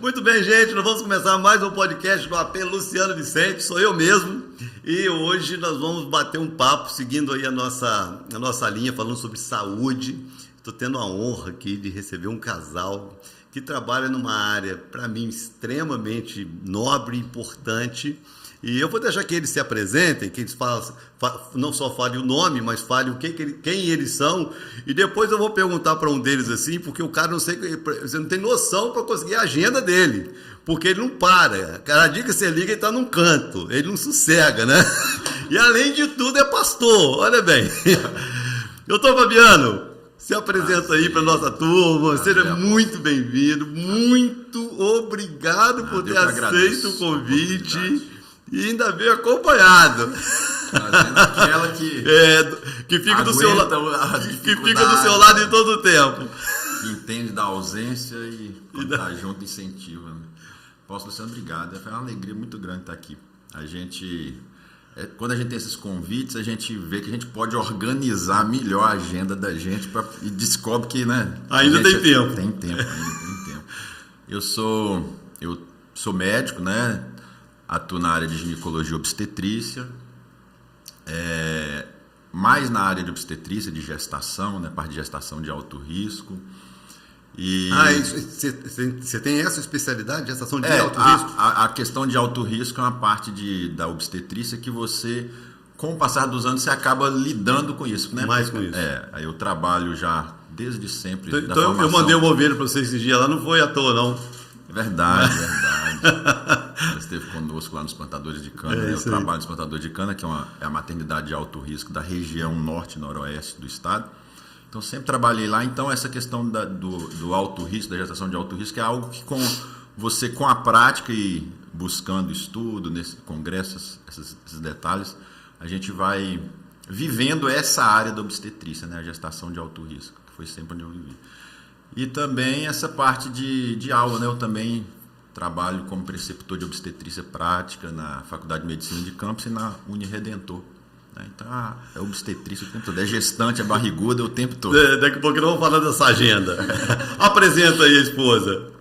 Muito bem, gente, nós vamos começar mais um podcast do AP Luciano Vicente, sou eu mesmo, e hoje nós vamos bater um papo, seguindo aí a nossa linha, falando sobre saúde. Estou tendo a honra aqui de receber um casal que trabalha numa área, para mim, extremamente nobre e importante. E eu vou deixar que eles se apresentem, que eles não só falem o nome, mas falem quem eles são. E depois eu vou perguntar para um deles assim, porque o cara você não tem noção para conseguir a agenda dele. Porque ele não para. Cada dia que você liga, ele está num canto. Ele não sossega, né? E além de tudo, é pastor. Olha bem. Doutor Fabiano, se apresenta aí para nossa turma. Seja muito bem-vindo. Muito obrigado por ter aceito o convite. E ainda veio acompanhado. Trazendo aquela que fica do seu lado em todo o tempo. Que entende da ausência e quando está junto incentiva. Né? Posso, Luciano, obrigado. Foi uma alegria muito grande estar aqui. Quando a gente tem esses convites, a gente vê que a gente pode organizar melhor a agenda da gente e descobre que, né? Ainda tem tempo. Tem tempo. Eu sou médico, né? Atuo na área de ginecologia e obstetrícia, mais na área de obstetrícia, de gestação, né, parte de gestação de alto risco. Você tem essa especialidade, gestação de alto risco? A questão de alto risco é uma parte da obstetrícia que você, com o passar dos anos, você acaba lidando com isso. Né? Mais com isso. Eu trabalho já desde sempre. Então eu mandei uma ovelha para vocês esses dias lá, não foi à toa, não. Verdade. Ela esteve conosco lá nos plantadores de cana. Eu trabalho nos plantadores de cana, que é a maternidade de alto risco da região norte e noroeste do estado. Então, sempre trabalhei lá. Então, essa questão do alto risco, da gestação de alto risco, é algo que com a prática e buscando estudo, nesse congresso, esses detalhes, a gente vai vivendo essa área da obstetrícia, né? A gestação de alto risco, que foi sempre onde eu vivi. E também essa parte de aula, né? Eu também trabalho como preceptor de obstetrícia prática na Faculdade de Medicina de Campos e na Uniredentor. Né? Então, é obstetrícia o tempo todo. É gestante, é barriguda o tempo todo. Daqui a pouco nós vamos falar dessa agenda. Apresenta aí a esposa.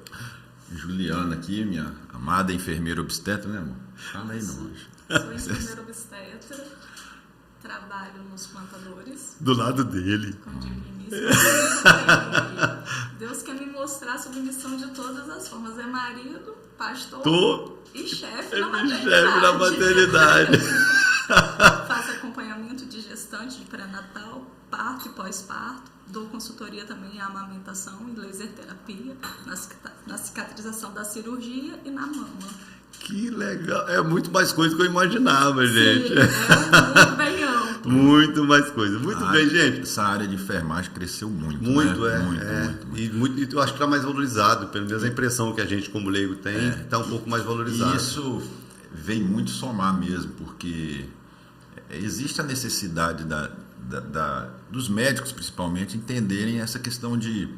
Juliana aqui, minha amada enfermeira obstetra, né, amor? Fala aí, não. Sou enfermeira obstetra, trabalho nos plantadores. Do lado dele. Como digo no início. Deus quer me mostrar a submissão de todas as formas. É marido, pastor e chefe na maternidade. Faço acompanhamento de gestante, de pré-natal, parto e pós-parto. Dou consultoria também em amamentação e laser terapia, na cicatrização da cirurgia e na mama. Que legal. É muito mais coisa que eu imaginava, gente. Sim, muito bem amplo. Muito mais coisa. Muito bem, gente. Essa área de enfermagem cresceu muito. Muito, né? Muito. E eu acho que está mais valorizado. Pelo menos a impressão que a gente, como leigo, tem, está um pouco mais valorizado. E isso vem muito somar mesmo, porque existe a necessidade dos médicos, principalmente, entenderem essa questão de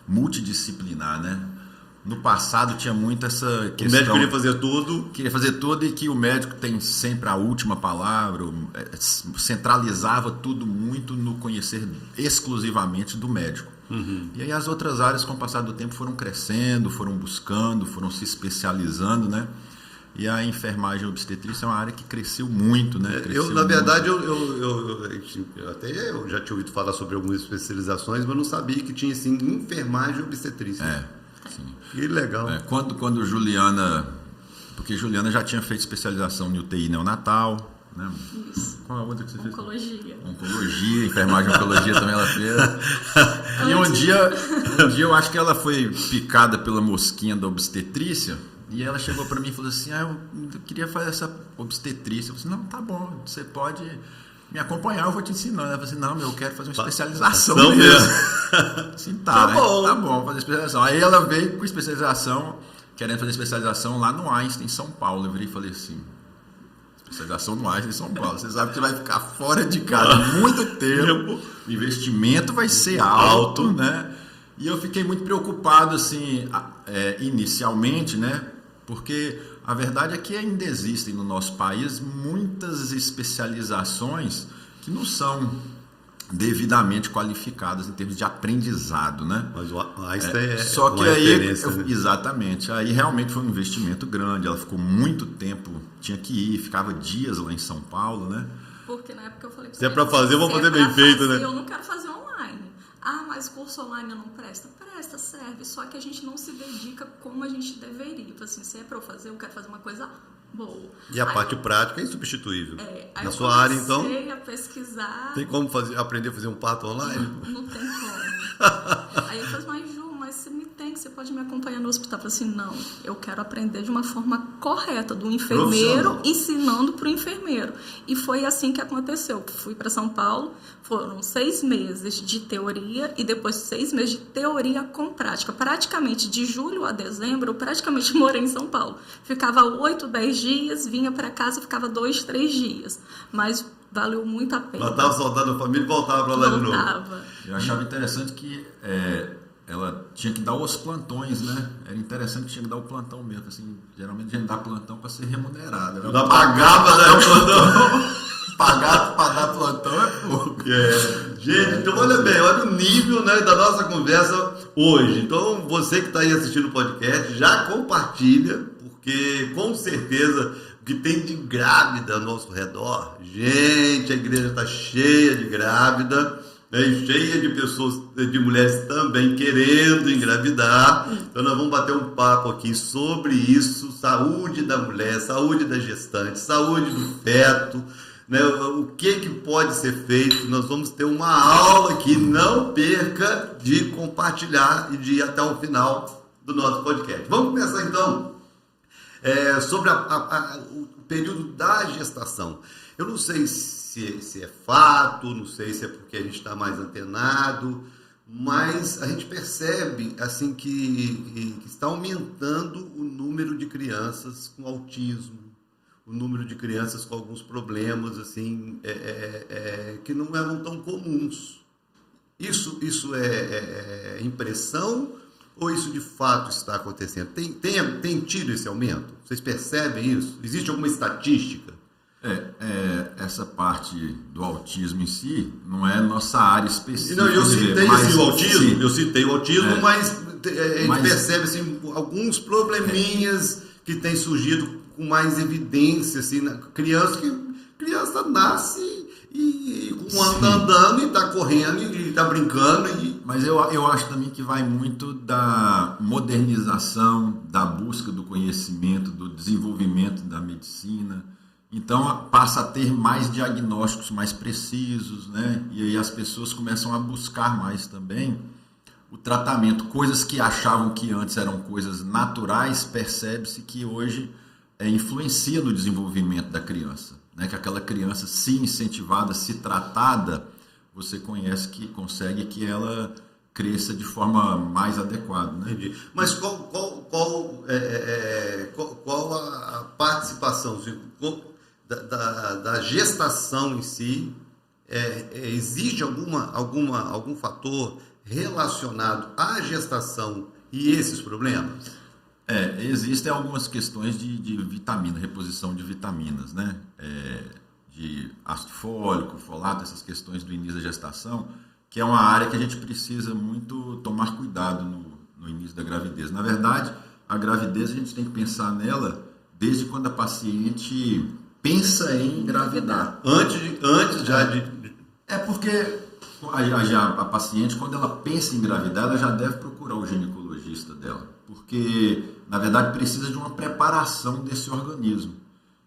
multidisciplinar, né? No passado tinha muito essa questão... O médico queria fazer tudo. Queria fazer tudo e que o médico tem sempre a última palavra, centralizava tudo muito no conhecer exclusivamente do médico. Uhum. E aí as outras áreas, com o passar do tempo, foram crescendo, foram buscando, foram se especializando, né? E a enfermagem obstetrícia é uma área que cresceu muito, né? Na verdade, eu já tinha ouvido falar sobre algumas especializações, mas eu não sabia que tinha, assim, enfermagem obstetrícia. Sim. Que legal. Quando Juliana... Porque Juliana já tinha feito especialização em UTI neonatal, né? Isso. Qual a outra que você fez? Oncologia, enfermagem e oncologia também ela fez. E um dia eu acho que ela foi picada pela mosquinha da obstetrícia e ela chegou para mim e falou assim, eu queria fazer essa obstetrícia. Eu falei, não, tá bom, você pode me acompanhar, eu vou te ensinar. Ela falou assim, não, eu quero fazer uma especialização mesmo. Assim, tá bom, fazer especialização. Aí ela veio com especialização, querendo fazer especialização lá no Einstein, em São Paulo. Eu virei e falei assim, especialização no Einstein, em São Paulo. Você sabe que vai ficar fora de casa muito tempo, o investimento vai ser alto, né? E eu fiquei muito preocupado, assim, inicialmente, né? Porque a verdade é que ainda existem no nosso país muitas especializações que não são devidamente qualificadas em termos de aprendizado, né? Mas o Einstein só que uma aí, referência, né? Exatamente, aí realmente foi um investimento grande, ela ficou muito tempo, tinha que ir, ficava dias lá em São Paulo, né? Porque na época eu falei... Se é para fazer, vamos fazer bem feito, né? Eu não quero fazer online. Ah, mas curso online não presta? Presta, serve, só que a gente não se dedica como a gente deveria. Tipo assim, se é para eu fazer, eu quero fazer uma coisa boa. E a parte prática é insubstituível. Aí Na sua área, então... Eu comecei a pesquisar... Tem como aprender a fazer um parto online? Não tem como. Aí eu falei, mas Ju, mas você pode me acompanhar no hospital. Eu falei assim, não, eu quero aprender de uma forma correta, do enfermeiro ensinando para o enfermeiro. E foi assim que aconteceu. Fui para São Paulo, foram 6 meses de teoria e depois 6 meses de teoria com prática. Praticamente de julho a dezembro, eu praticamente morei em São Paulo. Ficava 8, 10 dias, vinha para casa, ficava 2, 3 dias. Mas valeu muito a pena. Matava saudade da família e voltava para lá de novo. Eu achava interessante que ela tinha que dar os plantões, né? Era interessante que tinha que dar o plantão mesmo. Assim, geralmente a gente dá plantão para ser remunerado. Ela pagava dar plantão. Pagar para dar plantão é pouco. Gente, então olha bem, olha o nível, né, da nossa conversa hoje. Então você que está aí assistindo o podcast, já compartilha, porque com certeza o que tem de grávida ao nosso redor, gente, a igreja está cheia de grávida, cheia de pessoas, de mulheres também querendo engravidar. Então nós vamos bater um papo aqui sobre isso, saúde da mulher, saúde da gestante, saúde do feto, né? O que pode ser feito. Nós vamos ter uma aula aqui, não perca de compartilhar e de ir até o final do nosso podcast. Vamos começar então sobre o período da gestação. Eu não sei se é fato, não sei se é porque a gente está mais antenado, mas a gente percebe assim que está aumentando o número de crianças com autismo, o número de crianças com alguns problemas assim que não eram tão comuns. Isso é impressão ou isso de fato está acontecendo? Tem tido esse aumento? Vocês percebem isso? Existe alguma estatística? Essa parte do autismo em si não é nossa área específica. Não, eu citei o autismo, mas a gente percebe assim, alguns probleminhas que têm surgido com mais evidência, assim, criança nasce e está andando e está correndo e está brincando. Mas eu acho também que vai muito da modernização, da busca do conhecimento, do desenvolvimento da medicina. Então passa a ter mais diagnósticos mais precisos, né? E aí as pessoas começam a buscar mais também o tratamento. Coisas que achavam que antes eram coisas naturais, percebe-se que hoje influencia no desenvolvimento da criança, né? Que aquela criança, se incentivada, se tratada, você consegue que ela cresça de forma mais adequada, né? Entendi. Mas qual a participação da gestação em si? Existe algum fator relacionado à gestação e esses problemas? Existem algumas questões de vitamina, reposição de vitaminas, né? De ácido fólico, folato, essas questões do início da gestação, que é uma área que a gente precisa muito tomar cuidado no início da gravidez. Na verdade, a gravidez a gente tem que pensar nela desde quando a paciente pensa em engravidar. Antes já de... Porque a paciente, quando ela pensa em engravidar, ela já deve procurar o ginecologista dela. Porque, na verdade, precisa de uma preparação desse organismo.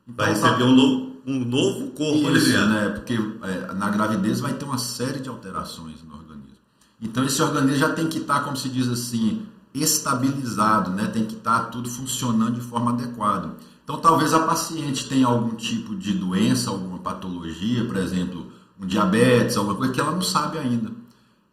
Então, vai receber um novo corpo. Isso, né? Porque na gravidez vai ter uma série de alterações no organismo. Então, esse organismo já tem que estar, como se diz assim, estabilizado, né? Tem que estar tudo funcionando de forma adequada. Então, talvez a paciente tenha algum tipo de doença, alguma patologia, por exemplo, um diabetes, alguma coisa que ela não sabe ainda.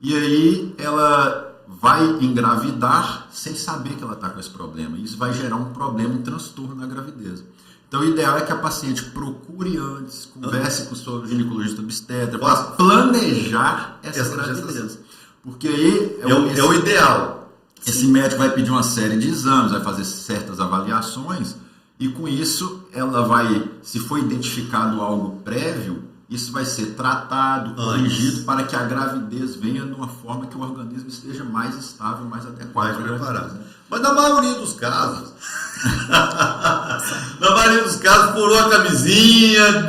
E aí ela vai engravidar sem saber que ela está com esse problema. Isso vai gerar um problema, um transtorno na gravidez. Então, o ideal é que a paciente procure antes, converse com o seu ginecologista obstetra para planejar essa gravidez. Porque aí é o ideal. Esse médico vai pedir uma série de exames, vai fazer certas avaliações e com isso ela vai, se for identificado algo prévio, isso vai ser tratado, corrigido, para que a gravidez venha de uma forma que o organismo esteja mais estável, mais adequado. Mais preparado. Mas na maioria dos casos, furou a camisinha,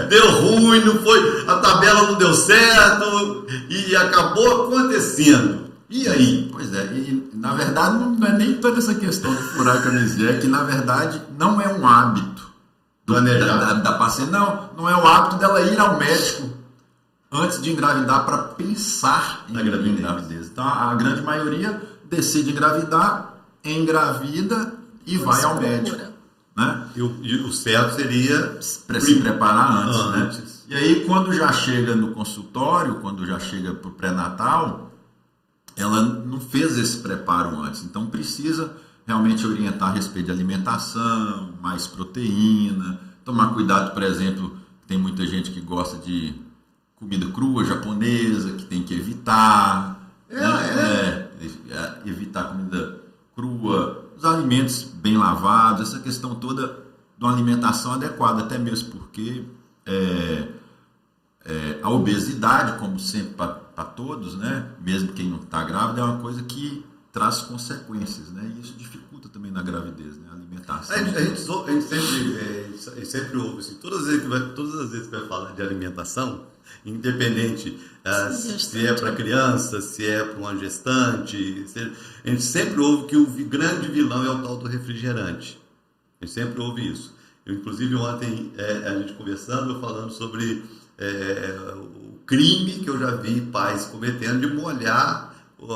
deu ruim, não foi, a tabela não deu certo e acabou acontecendo. E aí? Pois é, e na verdade não é nem toda essa questão de furar a camisinha, é que na verdade não é um hábito da paciente, não é o hábito dela ir ao médico antes de engravidar para pensar em gravidez. Então a grande maioria decide engravidar, engravida e vai ao médico. Né? E o certo seria para se preparar antes. Né? E aí quando já chega no consultório, quando já chega para o pré-natal, ela não fez esse preparo antes, então precisa realmente orientar a respeito de alimentação, mais proteína, tomar cuidado, por exemplo, tem muita gente que gosta de comida crua japonesa, que tem que evitar, evitar comida crua, os alimentos bem lavados, essa questão toda de uma alimentação adequada, até mesmo porque a obesidade, como sempre para todos, né, mesmo quem não está grávida, é uma coisa que traz consequências, né, e isso dificulta também na gravidez, né, a alimentação. A gente sempre ouve assim, todas as vezes que vai falar de alimentação, independente se é para criança, se é para uma gestante, a gente sempre ouve que o grande vilão é o tal do refrigerante. A gente sempre ouve isso. Inclusive ontem a gente conversando, falando sobre o crime que eu já vi pais cometendo de molhar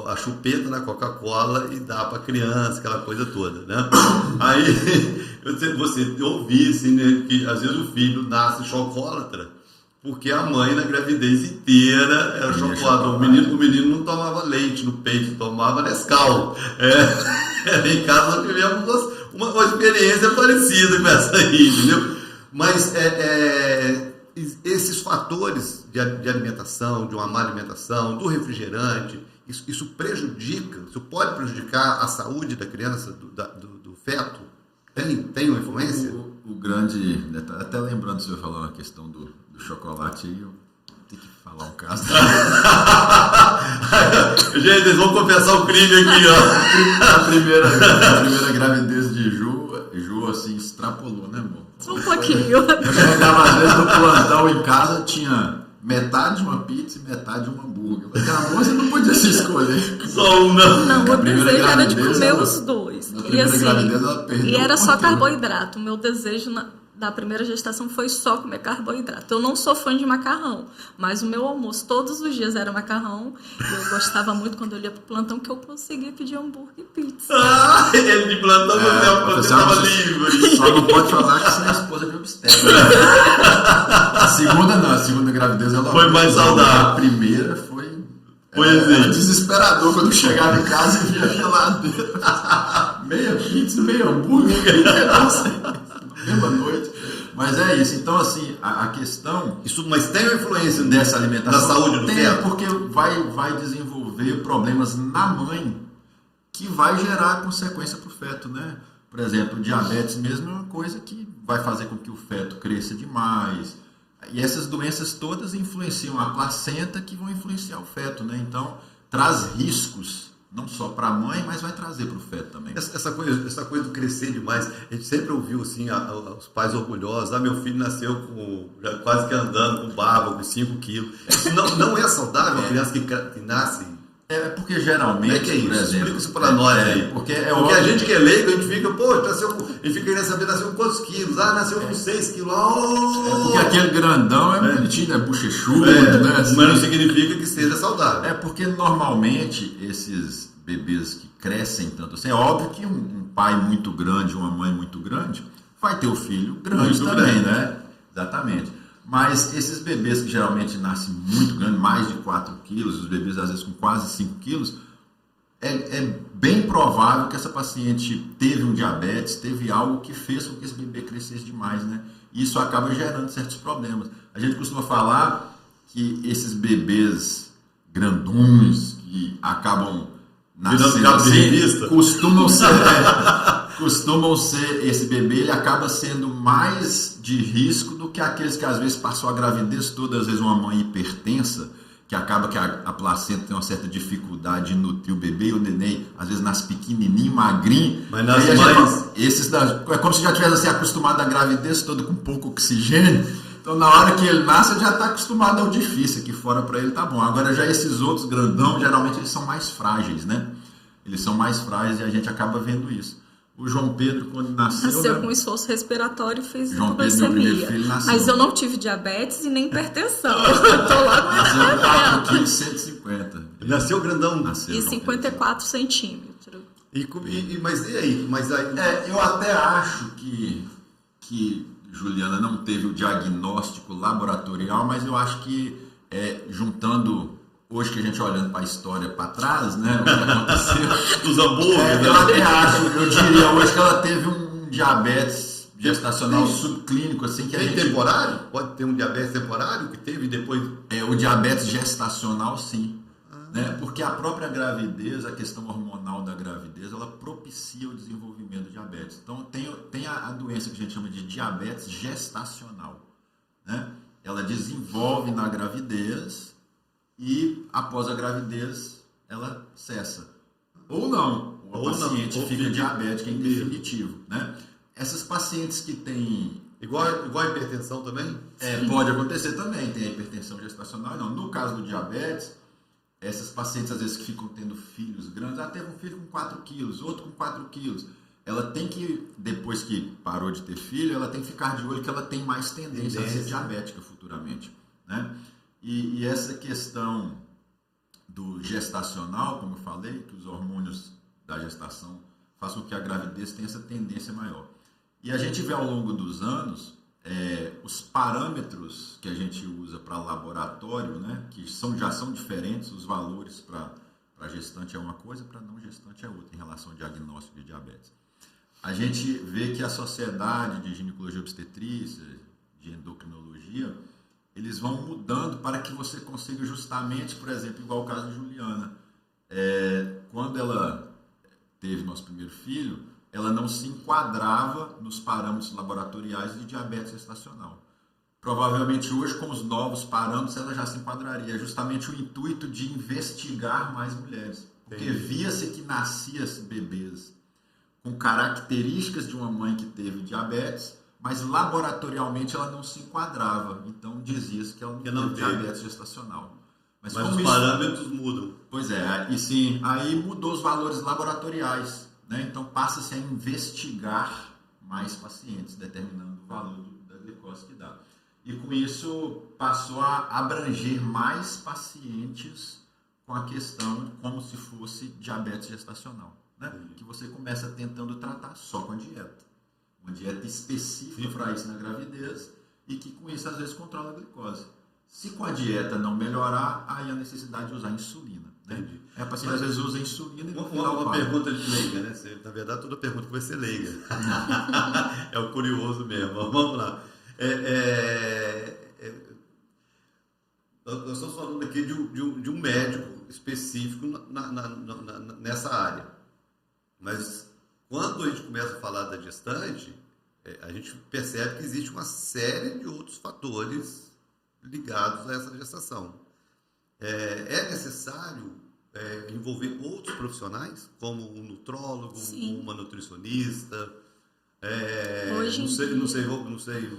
a chupeta na Coca-Cola e dar para a criança, aquela coisa toda, né? Aí você ouvi assim, né, que às vezes o filho nasce chocólatra porque a mãe na gravidez inteira era chocolate. O menino não tomava leite no peito, tomava Nescau. Em casa nós tivemos uma experiência parecida com essa aí, entendeu? Mas esses fatores de alimentação, de uma má alimentação, do refrigerante, isso pode prejudicar a saúde da criança, do feto? Tem uma influência? O grande, até lembrando que você falou a questão do chocolate aí, eu tenho que falar um caso. Gente, eles vão confessar o crime aqui, ó. A primeira gravidez de Ju assim, extrapolou, né, amor? Só um pouquinho. Eu chegava às vezes no plantão em casa, tinha metade de uma pizza e metade de um hambúrguer. Aquela moça não podia se escolher. Só um, não. Não, o desejo era de comer os dois. E era só carboidrato. O meu desejo da primeira gestação foi só comer carboidrato. Eu não sou fã de macarrão, mas o meu almoço todos os dias era macarrão. E eu gostava muito quando eu ia pro plantão que eu conseguia pedir hambúrguer e pizza. Ele de plantão você estava livre. Só não pode falar que você é esposa de obstetra. A segunda gravidez ela foi mais saudável. A primeira foi assim. Desesperador quando eu chegava em casa e via a geladeira. Meia pizza, meia hambúrguer. Não sei. Mesma noite, mas é isso. Então, assim, a questão... Mas tem uma influência dessa alimentação? Na saúde do feto? Porque vai desenvolver problemas na mãe que vai gerar consequência para o feto, né? Por exemplo, o diabetes mesmo é uma coisa que vai fazer com que o feto cresça demais. E essas doenças todas influenciam a placenta, que vão influenciar o feto, né? Então, traz riscos não só para a mãe, mas vai trazer para o feto também. Essa coisa do crescer demais, a gente sempre ouviu assim, os pais orgulhosos, meu filho nasceu já quase que andando com barba, com 5 quilos. Isso não é saudável, a criança que nasce? Porque geralmente... Como é que é isso? Explica isso para nós aí. Porque a gente que é leigo, a gente fica, a gente fica querendo saber, nasceu com quantos quilos? Nasceu com 6 quilos. Porque aquele grandão é bonitinho, é bochechudo, né? Assim. Mas não significa que seja saudável. Porque normalmente esses bebês que crescem tanto assim, é óbvio que um pai muito grande, uma mãe muito grande, vai ter o filho grande muito também, né? Exatamente. Mas esses bebês que geralmente nascem muito grandes, mais de 4 quilos, os bebês às vezes com quase 5 quilos, é bem provável que essa paciente teve um diabetes, teve algo que fez com que esse bebê crescesse demais, né? E isso acaba gerando certos problemas. A gente costuma falar que esses bebês grandões que acabam nascendo assim, costumam costumam ser, esse bebê ele acaba sendo mais de risco do que aqueles que às vezes passou a gravidez toda, às vezes uma mãe hipertensa, que acaba que a placenta tem uma certa dificuldade de nutrir o bebê e o neném, às vezes nasce pequenininho, magrinho. Mas nas mães... É como se já tivesse assim, acostumado a gravidez toda com pouco oxigênio. Então, na hora que ele nasce, ele já está acostumado ao difícil. Aqui fora para ele tá bom. Agora, já esses outros grandão, geralmente eles são mais frágeis, né? Eles são mais frágeis e a gente acaba vendo isso. O João Pedro, quando nasceu... Nasceu com esforço respiratório e fez João Pedro, meu primeiro filho, nasceu. Mas eu não tive diabetes e nem hipertensão. Eu tô lá no nasceu 4 kg 150. Nasceu grandão. Nasceu, e 54 centímetros. Mas e aí? Eu até acho que Juliana não teve o diagnóstico laboratorial, mas eu acho que juntando... Hoje que a gente olhando para a história para trás, né? O que aconteceu. Dos hambúrgueres. Eu até acho, eu diria hoje que ela teve um diabetes gestacional subclínico, assim, que tem temporário? Pode ter um diabetes temporário que teve depois? O diabetes gestacional, sim. Né? Porque a própria gravidez, a questão hormonal da gravidez, ela propicia o desenvolvimento do diabetes. Então, tem a doença que a gente chama de diabetes gestacional. Né? Ela desenvolve na gravidez e, após a gravidez, ela cessa. Ou não. O paciente fica diabético em definitivo. Né? Essas pacientes que têm... Igual a hipertensão também? Pode acontecer também. Tem a hipertensão gestacional. Não. No caso do diabetes, essas pacientes, às vezes, que ficam tendo filhos grandes, ela teve um filho com 4 quilos, outro com 4 quilos. Ela tem que, depois que parou de ter filho, ela tem que ficar de olho que ela tem mais tendência a ser diabética futuramente. Né? E essa questão do gestacional, como eu falei, que os hormônios da gestação façam com que a gravidez tenha essa tendência maior. E a gente vê ao longo dos anos os parâmetros que a gente usa para laboratório, né, que já são diferentes, os valores para gestante é uma coisa, para não gestante é outra, em relação ao diagnóstico de diabetes. A gente vê que a Sociedade de Ginecologia e Obstetrícia, de Endocrinologia, eles vão mudando para que você consiga justamente, por exemplo, igual o caso de Juliana. Quando ela teve nosso primeiro filho, ela não se enquadrava nos parâmetros laboratoriais de diabetes gestacional. Provavelmente hoje, com os novos parâmetros, ela já se enquadraria. É justamente o intuito de investigar mais mulheres. Porque via-se que nasciam bebês com características de uma mãe que teve diabetes, mas laboratorialmente ela não se enquadrava. Então dizia-se que ela não teve diabetes gestacional. Mas os parâmetros mudam. Pois é, e sim, aí mudou os valores laboratoriais. Né? Então passa-se a investigar mais pacientes, determinando o valor da glicose que dá. E com isso passou a abranger mais pacientes com a questão como se fosse diabetes gestacional. Né? Que você começa tentando tratar só com a dieta. Uma dieta específica para isso na gravidez e que com isso às vezes controla a glicose. Se com a dieta não melhorar, aí a necessidade de usar insulina. Né? A paciente às vezes usa insulina e no final uma pergunta de leiga, né? Na verdade, toda pergunta vai ser leiga. É o curioso mesmo. Vamos lá. Nós estamos falando aqui de um médico específico nessa área. Mas quando a gente começa a falar da gestante, a gente percebe que existe uma série de outros fatores ligados a essa gestação. É necessário envolver outros profissionais, como um nutrólogo, uma nutricionista, não sei,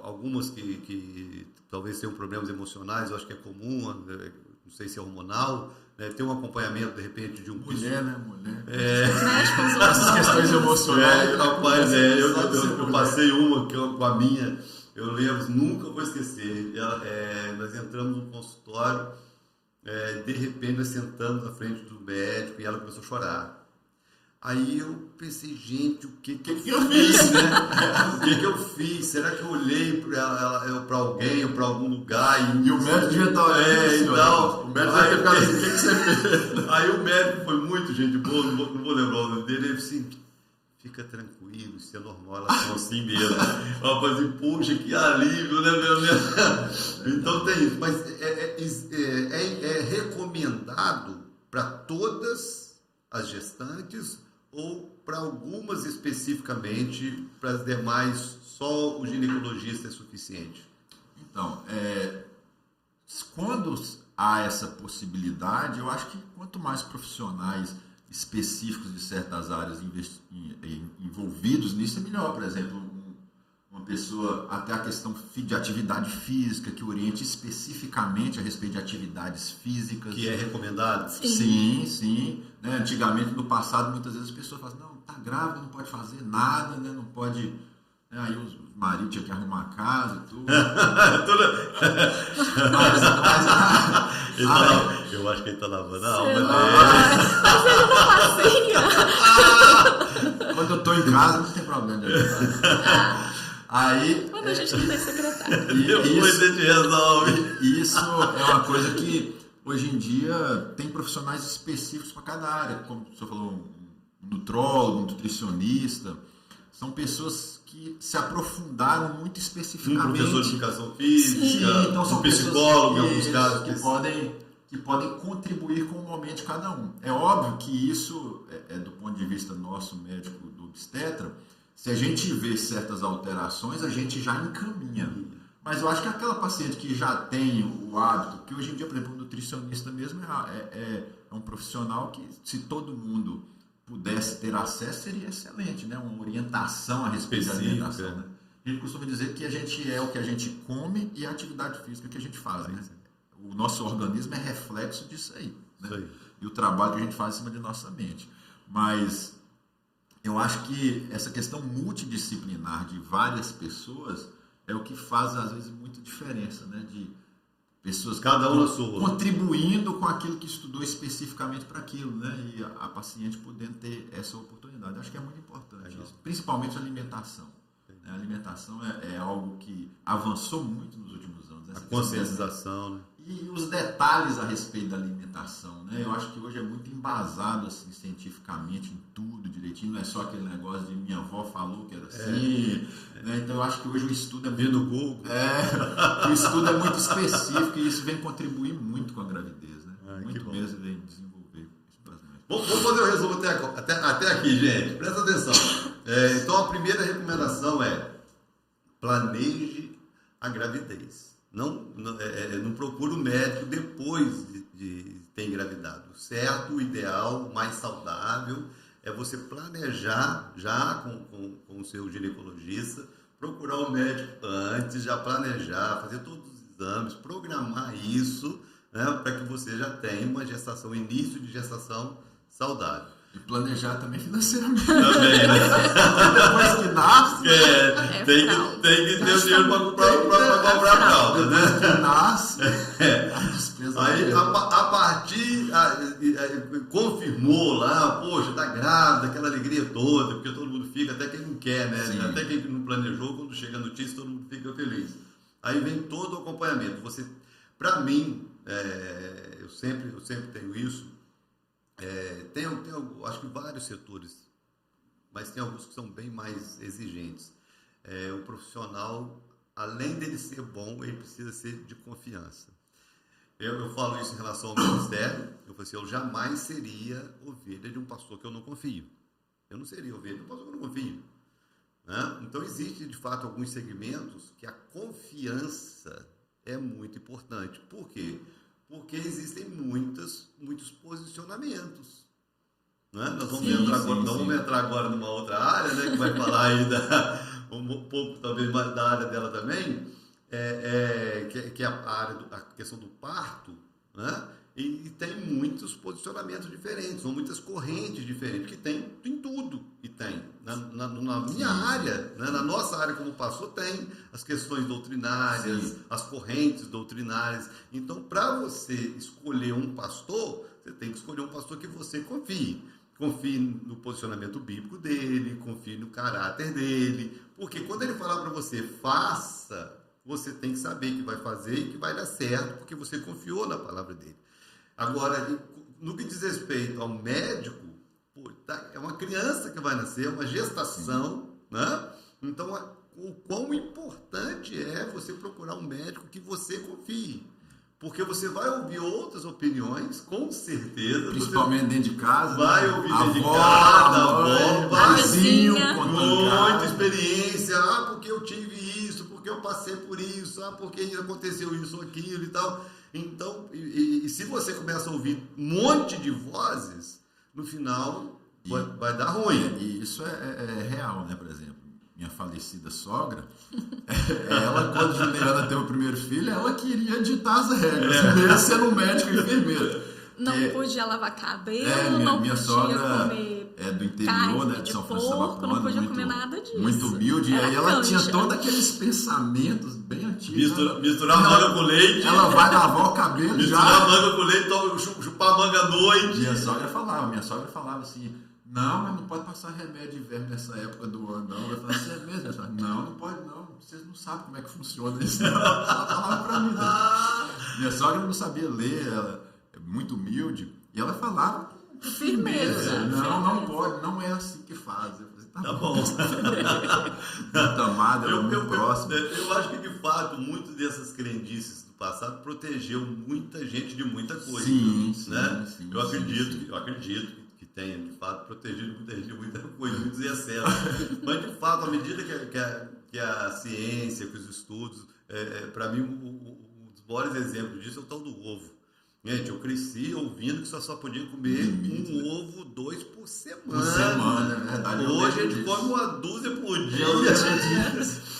algumas que talvez tenham problemas emocionais, eu acho que é comum, não sei se é hormonal, tem um acompanhamento, de repente, de um... Mulher, né? Mulher. Essas questões emocionais. Rapaz, eu passei uma com a minha... Eu lembro, nunca vou esquecer, nós entramos no consultório, de repente nós sentamos na frente do médico e ela começou a chorar. Aí eu pensei, gente, o que eu fiz, né? O que eu fiz? Será que eu olhei para alguém ou para algum lugar? E o médico devia estar então, o médico devia ficar assim, o que você fez? Aí o médico foi muito gente boa, não vou lembrar o nome dele, ele disse assim, fica tranquilo, isso é normal, elas são assim mesmo. Eu falei assim, puxa, que alívio, né, meu? Então tem isso, mas é recomendado para todas as gestantes ou para algumas especificamente, para as demais só o ginecologista é suficiente? Então, quando há essa possibilidade, eu acho que quanto mais profissionais específicos de certas áreas envolvidos nisso, é melhor. Por exemplo, uma pessoa, até a questão de atividade física, que oriente especificamente a respeito de atividades físicas. Que é recomendado? Sim. Né? Antigamente, no passado, muitas vezes as pessoas falam, não, tá grávida, não pode fazer nada, né? Não pode... Aí os maridos tinham que arrumar a casa e tudo. Eu acho que ele está lavando a alma dele. Quando eu estou em casa, não tem problema. Aí, quando a gente não tem secretário. Depois a gente resolve. Isso é uma coisa que hoje em dia tem profissionais específicos para cada área. Como o senhor falou, um nutrólogo, um nutricionista. São pessoas que se aprofundaram muito especificamente. Um professor de educação física, então são psicólogo em alguns casos. Que podem contribuir com o momento de cada um. É óbvio que isso, do ponto de vista nosso, médico do obstetra, se a gente vê certas alterações, a gente já encaminha. Mas eu acho que aquela paciente que já tem o hábito, que hoje em dia, por exemplo, o nutricionista mesmo é um profissional que, se todo mundo pudesse ter acesso, seria excelente, né? Uma orientação a respeito da alimentação. Né? A gente costuma dizer que a gente é o que a gente come e a atividade física que a gente faz. Né? O nosso organismo é reflexo disso aí. Né? Isso aí. E o trabalho que a gente faz em cima de nossa mente. Mas eu acho que essa questão multidisciplinar de várias pessoas é o que faz, às vezes, muita diferença, né? De pessoas cada um sua, contribuindo com aquilo que estudou especificamente para aquilo, né? E a paciente podendo ter essa oportunidade. Acho que é muito importante isso, principalmente a alimentação. A alimentação é algo que avançou muito nos últimos anos. A conscientização, né? E os detalhes a respeito da alimentação, né? Eu acho que hoje é muito embasado assim, cientificamente em tudo direitinho, não é só aquele negócio de minha avó falou que era assim, né? Então eu acho que hoje o estudo é muito... no Google. O estudo é muito específico e isso vem contribuir muito com a gravidez, né? Muito mesmo vem desenvolver. Vamos fazer o resumo até aqui, gente. Presta atenção. Então a primeira recomendação é planeje a gravidez. Não procure o médico depois de ter engravidado. O certo, o ideal, o mais saudável é você planejar já com o seu ginecologista, procurar o médico antes, já planejar, fazer todos os exames, programar isso, né, para que você já tenha uma gestação, início de gestação saudável. E planejar também financeiramente. Também, né? Depois que nasce, tem que ter o dinheiro para comprar a fralda, né? Depois que nasce, a despesa. Aí, a partir, confirmou lá, poxa, tá grávida, aquela alegria toda, porque todo mundo fica, até quem não quer, né? Sim. Até quem não planejou, quando chega a notícia, todo mundo fica feliz. Aí vem todo o acompanhamento. Para mim, eu sempre tenho isso. Tem acho que vários setores, mas tem alguns que são bem mais exigentes. O profissional, além dele ser bom, ele precisa ser de confiança. Eu falo isso em relação ao ministério. Eu falei assim, eu jamais seria ovelha de um pastor que eu não confio. Eu não seria ovelha de um pastor que eu não confio. Né? Então, existe, de fato, alguns segmentos que a confiança é muito importante. Por quê? Porque existem muitos posicionamentos. Né? Nós vamos entrar agora numa outra área, né, que vai falar aí um pouco talvez mais da área dela também, que é a questão do parto, né? E tem muitos posicionamentos diferentes, são muitas correntes diferentes, que tem em tudo, e tem. Na minha área, né? Na nossa área como pastor, tem as questões doutrinárias, sim, as correntes doutrinárias. Então, para você escolher um pastor, você tem que escolher um pastor que você confie. Confie no posicionamento bíblico dele, confie no caráter dele, porque quando ele falar para você, faça, você tem que saber que vai fazer e que vai dar certo, porque você confiou na palavra dele. Agora, no que diz respeito ao médico, é uma criança que vai nascer, é uma gestação, né? Então, o quão importante é você procurar um médico que você confie. Porque você vai ouvir outras opiniões, com certeza. Principalmente dentro de casa. Vai ouvir dentro de avó, casa, avó, vizinho, muita experiência. Porque eu tive isso, porque eu passei por isso, porque aconteceu isso, aquilo e tal. Então, e se você começa a ouvir um monte de vozes, no final vai dar ruim. E isso é real, né? Por exemplo, minha falecida sogra, ela, quando Juliana teve o primeiro filho, ela queria ditar as regras, mesmo sendo um médico e enfermeiro. Não podia lavar cabelo, não minha podia sogra comer é do interior, carne né, de São Francisco da porco, não podia comer nada disso. Muito humilde, e aí ela tinha todos aqueles pensamentos bem antigos. Misturar manga com leite. Ela vai lavar o cabelo misturar manga com leite, chupar manga à noite. Minha sogra falava assim, não, mas não pode passar remédio de verme nessa época do ano, não. Eu falei, você é mesmo? Não pode não, vocês não sabem como é que funciona isso. Ela falava pra mim. Né? Minha sogra não sabia ler, ela é muito humilde, e ela falava com firmeza. Não pode, não é assim que faz. Eu falei, tá bom. Muito amada, ela é muito próxima. Eu acho que, de fato, muitas dessas crendices do passado protegeu muita gente de muita coisa. Sim, né? sim. Eu acredito que tenha, de fato, protegido muita gente de muita coisa, muitos excessos. Mas, de fato, à medida que a ciência, que os estudos, para mim, um dos maiores exemplos disso é o tal do ovo. Gente, eu cresci ouvindo que só podia comer um ovo, 2 por semana. Por semana, é verdade. Hoje a gente come uma dúzia por dia.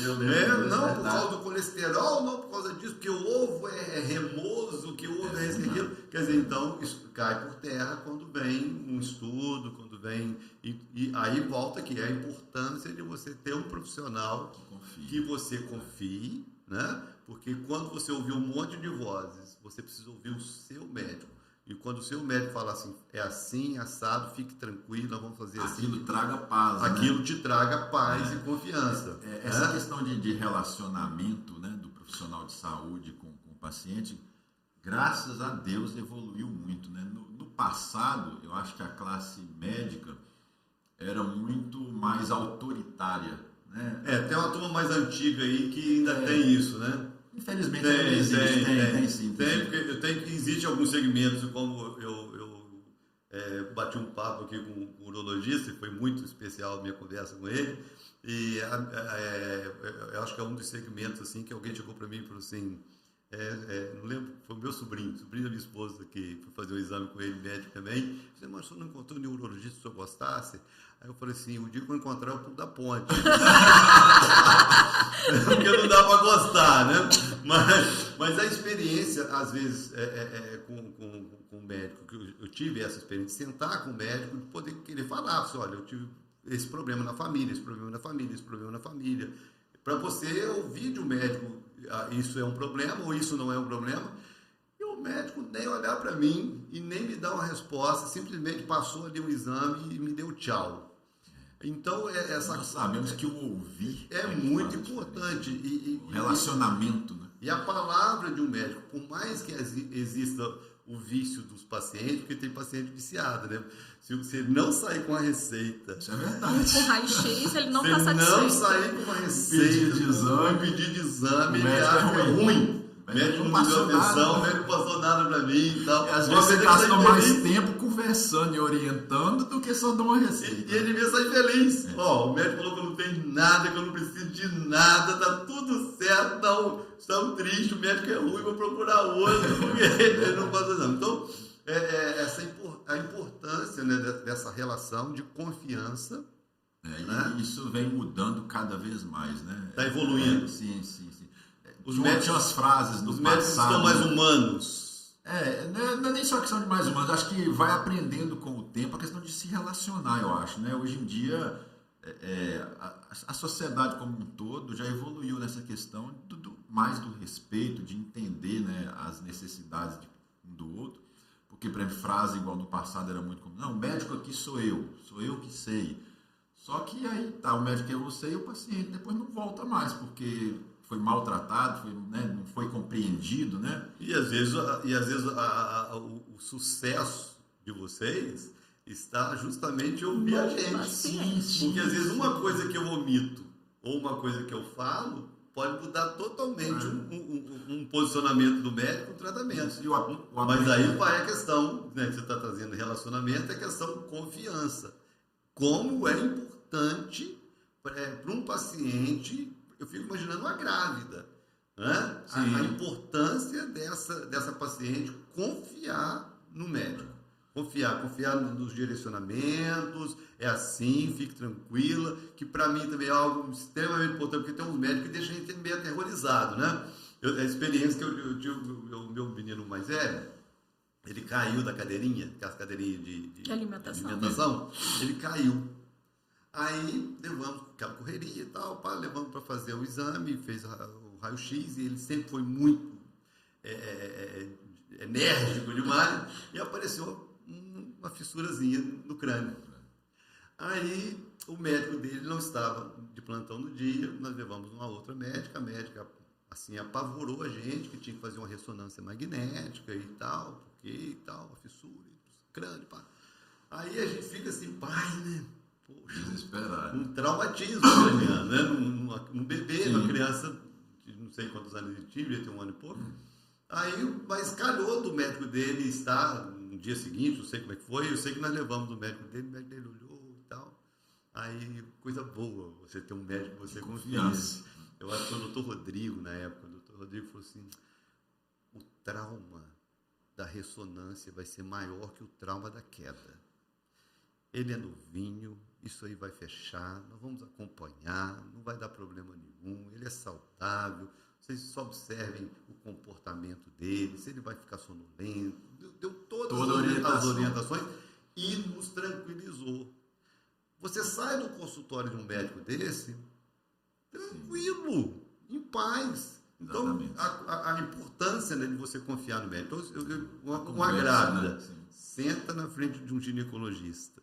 Eu lembro não por causa do colesterol, não por causa disso, porque o ovo é remoso, que o ovo é isso e aquilo. Quer dizer, então, isso cai por terra quando vem um estudo, quando vem... E aí volta aqui a importância de você ter um profissional que você confie, né? Porque quando você ouvir um monte de vozes, você precisa ouvir o seu médico. E quando o seu médico fala assim, é assim, assado, fique tranquilo, nós vamos fazer assim. Aquilo traga paz. Aquilo, né? te traga paz e confiança. Essa questão de relacionamento, né, do profissional de saúde com o paciente, graças a Deus evoluiu muito. Né? No passado, eu acho que a classe médica era muito mais autoritária. Né? Tem uma turma mais antiga aí que ainda tem isso, né? Infelizmente tem sim. Porque existe alguns segmentos, como eu bati um papo aqui com o urologista, e foi muito especial a minha conversa com ele, e eu acho que é um dos segmentos assim, que alguém chegou para mim e falou assim, não lembro, foi o meu sobrinho da minha esposa, que foi fazer um exame com ele, médico também. Eu falei, mas o senhor não encontrou nenhum urologista se o senhor gostasse? Aí eu falei assim, o dia que eu encontrar eu pulo da ponte. Porque não dá para gostar, né? Mas a experiência, às vezes, com o médico, que eu tive essa experiência de sentar com o médico, de poder querer falar, assim, olha, eu tive esse problema na família, esse problema na família, esse problema na família. Para você ouvir de um médico, isso é um problema ou isso não é um problema, e o médico nem olhar para mim e nem me dar uma resposta, simplesmente passou ali um exame e me deu tchau. Então, nós sabemos que o ouvir é muito importante. O relacionamento. Né? E a palavra de um médico, por mais que exista o vício dos pacientes, porque tem paciente viciado, né? Se você não sair com a receita... Isso é verdade. Com raio-x, ele não está satisfeito. Se não sair com uma receita, pedir de exame, ele acha ruim. O médico não deu atenção, o médico não passou nada para mim e tal. Às vezes você gasta mais tempo conversando e orientando do que só dar uma receita. E ele devia sair feliz. O médico falou que eu não tenho nada, que eu não preciso de nada, tá tudo certo, estamos tristes, o médico é ruim, vou procurar outro, porque ele não passa nada. Então, a importância, né, dessa relação de confiança. Né? E isso vem mudando cada vez mais, né? Está evoluindo. Sim. Os médicos, tinha as frases no os passado. médicos estão mais humanos. Não é nem só a questão de mais humanos, acho que vai aprendendo com o tempo a questão de se relacionar, eu acho. Né? Hoje em dia, a sociedade como um todo já evoluiu nessa questão mais do respeito, de entender, né, as necessidades um do outro. Porque, por exemplo, frase igual no passado era muito comum. Não, o médico aqui sou eu que sei. Só que aí o médico é você e o paciente depois não volta mais, porque foi maltratado, não foi compreendido, né? E às vezes o sucesso de vocês está justamente em ouvir a gente. Sim. Porque às vezes uma coisa que eu omito ou uma coisa que eu falo pode mudar totalmente um posicionamento do médico, um tratamento. E Mas aí vai a questão, né, que você está trazendo relacionamento, é a questão de confiança. Como é importante para um paciente, eu fico imaginando uma grávida, né? A importância dessa paciente confiar no médico. Confiar nos direcionamentos, é assim, fique tranquila, que para mim também é algo extremamente importante, porque tem uns médicos que deixam a gente meio aterrorizado, né? A experiência que eu tive, o meu menino mais velho, ele caiu da cadeirinha, aquelas cadeirinhas de alimentação, ele caiu. Aí levamos aquela correria e tal, levamos para fazer o exame, fez o raio-x, e ele sempre foi muito enérgico demais, e apareceu uma fissurazinha no crânio. Aí o médico dele não estava de plantão no dia, nós levamos uma outra médica, a médica assim apavorou a gente que tinha que fazer uma ressonância magnética e tal, uma fissura, crânio, pá. Aí a gente fica assim, pai, né? Poxa, desesperado. Um traumatismo craniano, né? Num bebê, uma criança de não sei quantos anos ele tinha, devia ter 1 ano e pouco. Aí, mas calhou do médico dele estar no dia seguinte, não sei como é que foi, eu sei que nós levamos o médico dele olhou e tal. Aí, coisa boa, você ter um médico que você confia. Eu acho que foi o doutor Rodrigo, na época, o doutor Rodrigo falou assim, o trauma da ressonância vai ser maior que o trauma da queda. Ele é novinho, isso aí vai fechar, nós vamos acompanhar, não vai dar problema nenhum, ele é saudável, vocês só observem o comportamento dele, se ele vai ficar sonolento, deu todas as orientações e nos tranquilizou. Você sai do consultório de um médico desse, tranquilo, em paz. Então, a importância, né, de você confiar no médico. Então, uma grávida, né? Senta na frente de um ginecologista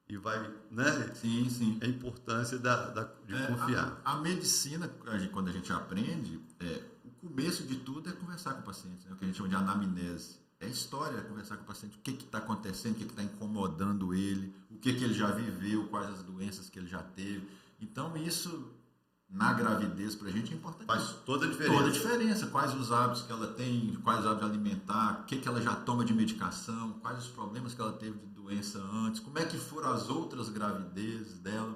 e vai, né? Sim. A importância de confiar. A medicina, quando a gente aprende, o começo de tudo é conversar com o paciente, né? O que a gente chama de anamnese. É história, é conversar com o paciente, o que está acontecendo, o que está incomodando ele, o que ele já viveu, quais as doenças que ele já teve. Então, isso, na gravidez, para a gente é importante. Faz toda a diferença. Toda a diferença. Quais os hábitos que ela tem, quais os hábitos alimentar, o que ela já toma de medicação, quais os problemas que ela teve de doença antes, como é que foram as outras gravidezes dela,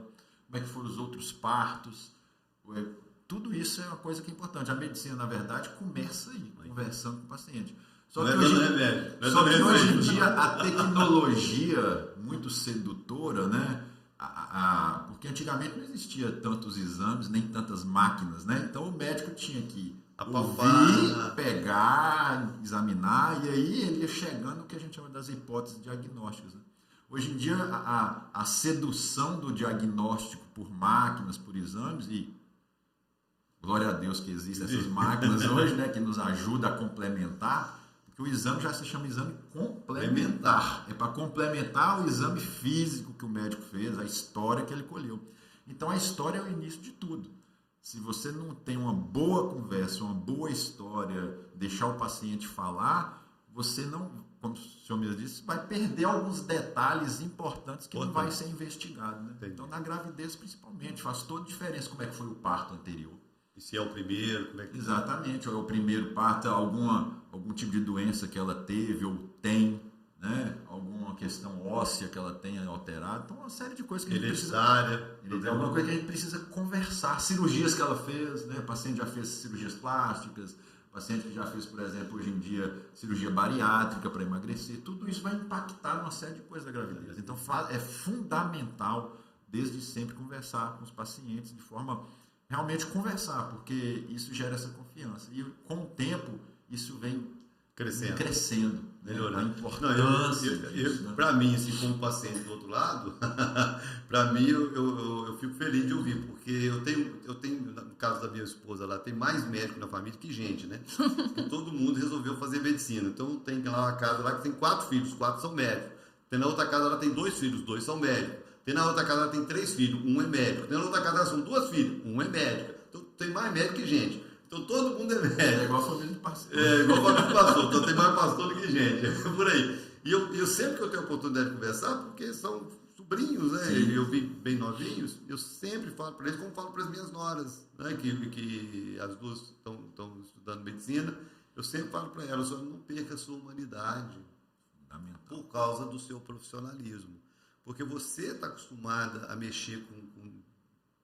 como é que foram os outros partos. Tudo isso é uma coisa que é importante. A medicina, na verdade, começa aí, conversando com o paciente. Só que hoje em dia a tecnologia muito sedutora, né? Porque antigamente não existia tantos exames, nem tantas máquinas, né? Então o médico tinha que ouvir, pegar, examinar, e aí ele ia chegando no que a gente chama das hipóteses diagnósticas, né? Hoje em dia a sedução do diagnóstico por máquinas, por exames, e glória a Deus que existem essas máquinas hoje, né, que nos ajudam a complementar, porque o exame já se chama exame complementar. É para complementar o exame físico que o médico fez, a história que ele colheu. Então a história é o início de tudo. Se você não tem uma boa conversa, uma boa história, deixar o paciente falar, você não, como o senhor mesmo disse, vai perder alguns detalhes importantes que não vai ser investigado, né? Então na gravidez principalmente, faz toda a diferença como é que foi o parto anterior. E se é o primeiro, como é que... Exatamente, ou é o primeiro parto, algum tipo de doença que ela teve ou tem, né? Alguma questão óssea que ela tenha alterado. Então, uma série de coisas que a gente precisa... Alguma coisa que a gente precisa conversar. Cirurgias que ela fez, né? O paciente já fez cirurgias plásticas, o paciente que já fez, por exemplo, hoje em dia, cirurgia bariátrica para emagrecer. Tudo isso vai impactar uma série de coisas da gravidez. Então, é fundamental, desde sempre, conversar com os pacientes de forma... realmente conversar, porque isso gera essa confiança. E com o tempo, isso vem crescendo, melhorando. A importância disso, né? Para mim, assim, como paciente do outro lado, para mim, eu fico feliz de ouvir, porque eu tenho, no caso da minha esposa lá, tem mais médico na família que gente, né? E todo mundo resolveu fazer medicina. Então, tem lá uma casa lá que tem 4 filhos, 4 são médicos. Tem na outra casa, ela tem 2 filhos, 2 são médicos. Tem na outra casa, ela tem 3 filhos, 1 é médico. Tem na outra casa, ela são 2 filhas, 1 é médica. Então, tem mais médico que gente. Então, todo mundo é médico. É igual a família de pastor. Igual a família de pastor. Então, tem mais pastor do que gente. É por aí. E eu sempre que eu tenho a oportunidade de conversar, porque são sobrinhos, né? Sim. Eu vi bem novinhos, eu sempre falo para eles, como falo para as minhas noras, né? Que as duas estão estudando medicina, eu sempre falo para elas, não perca a sua humanidade por causa do seu profissionalismo. Porque você está acostumada a mexer com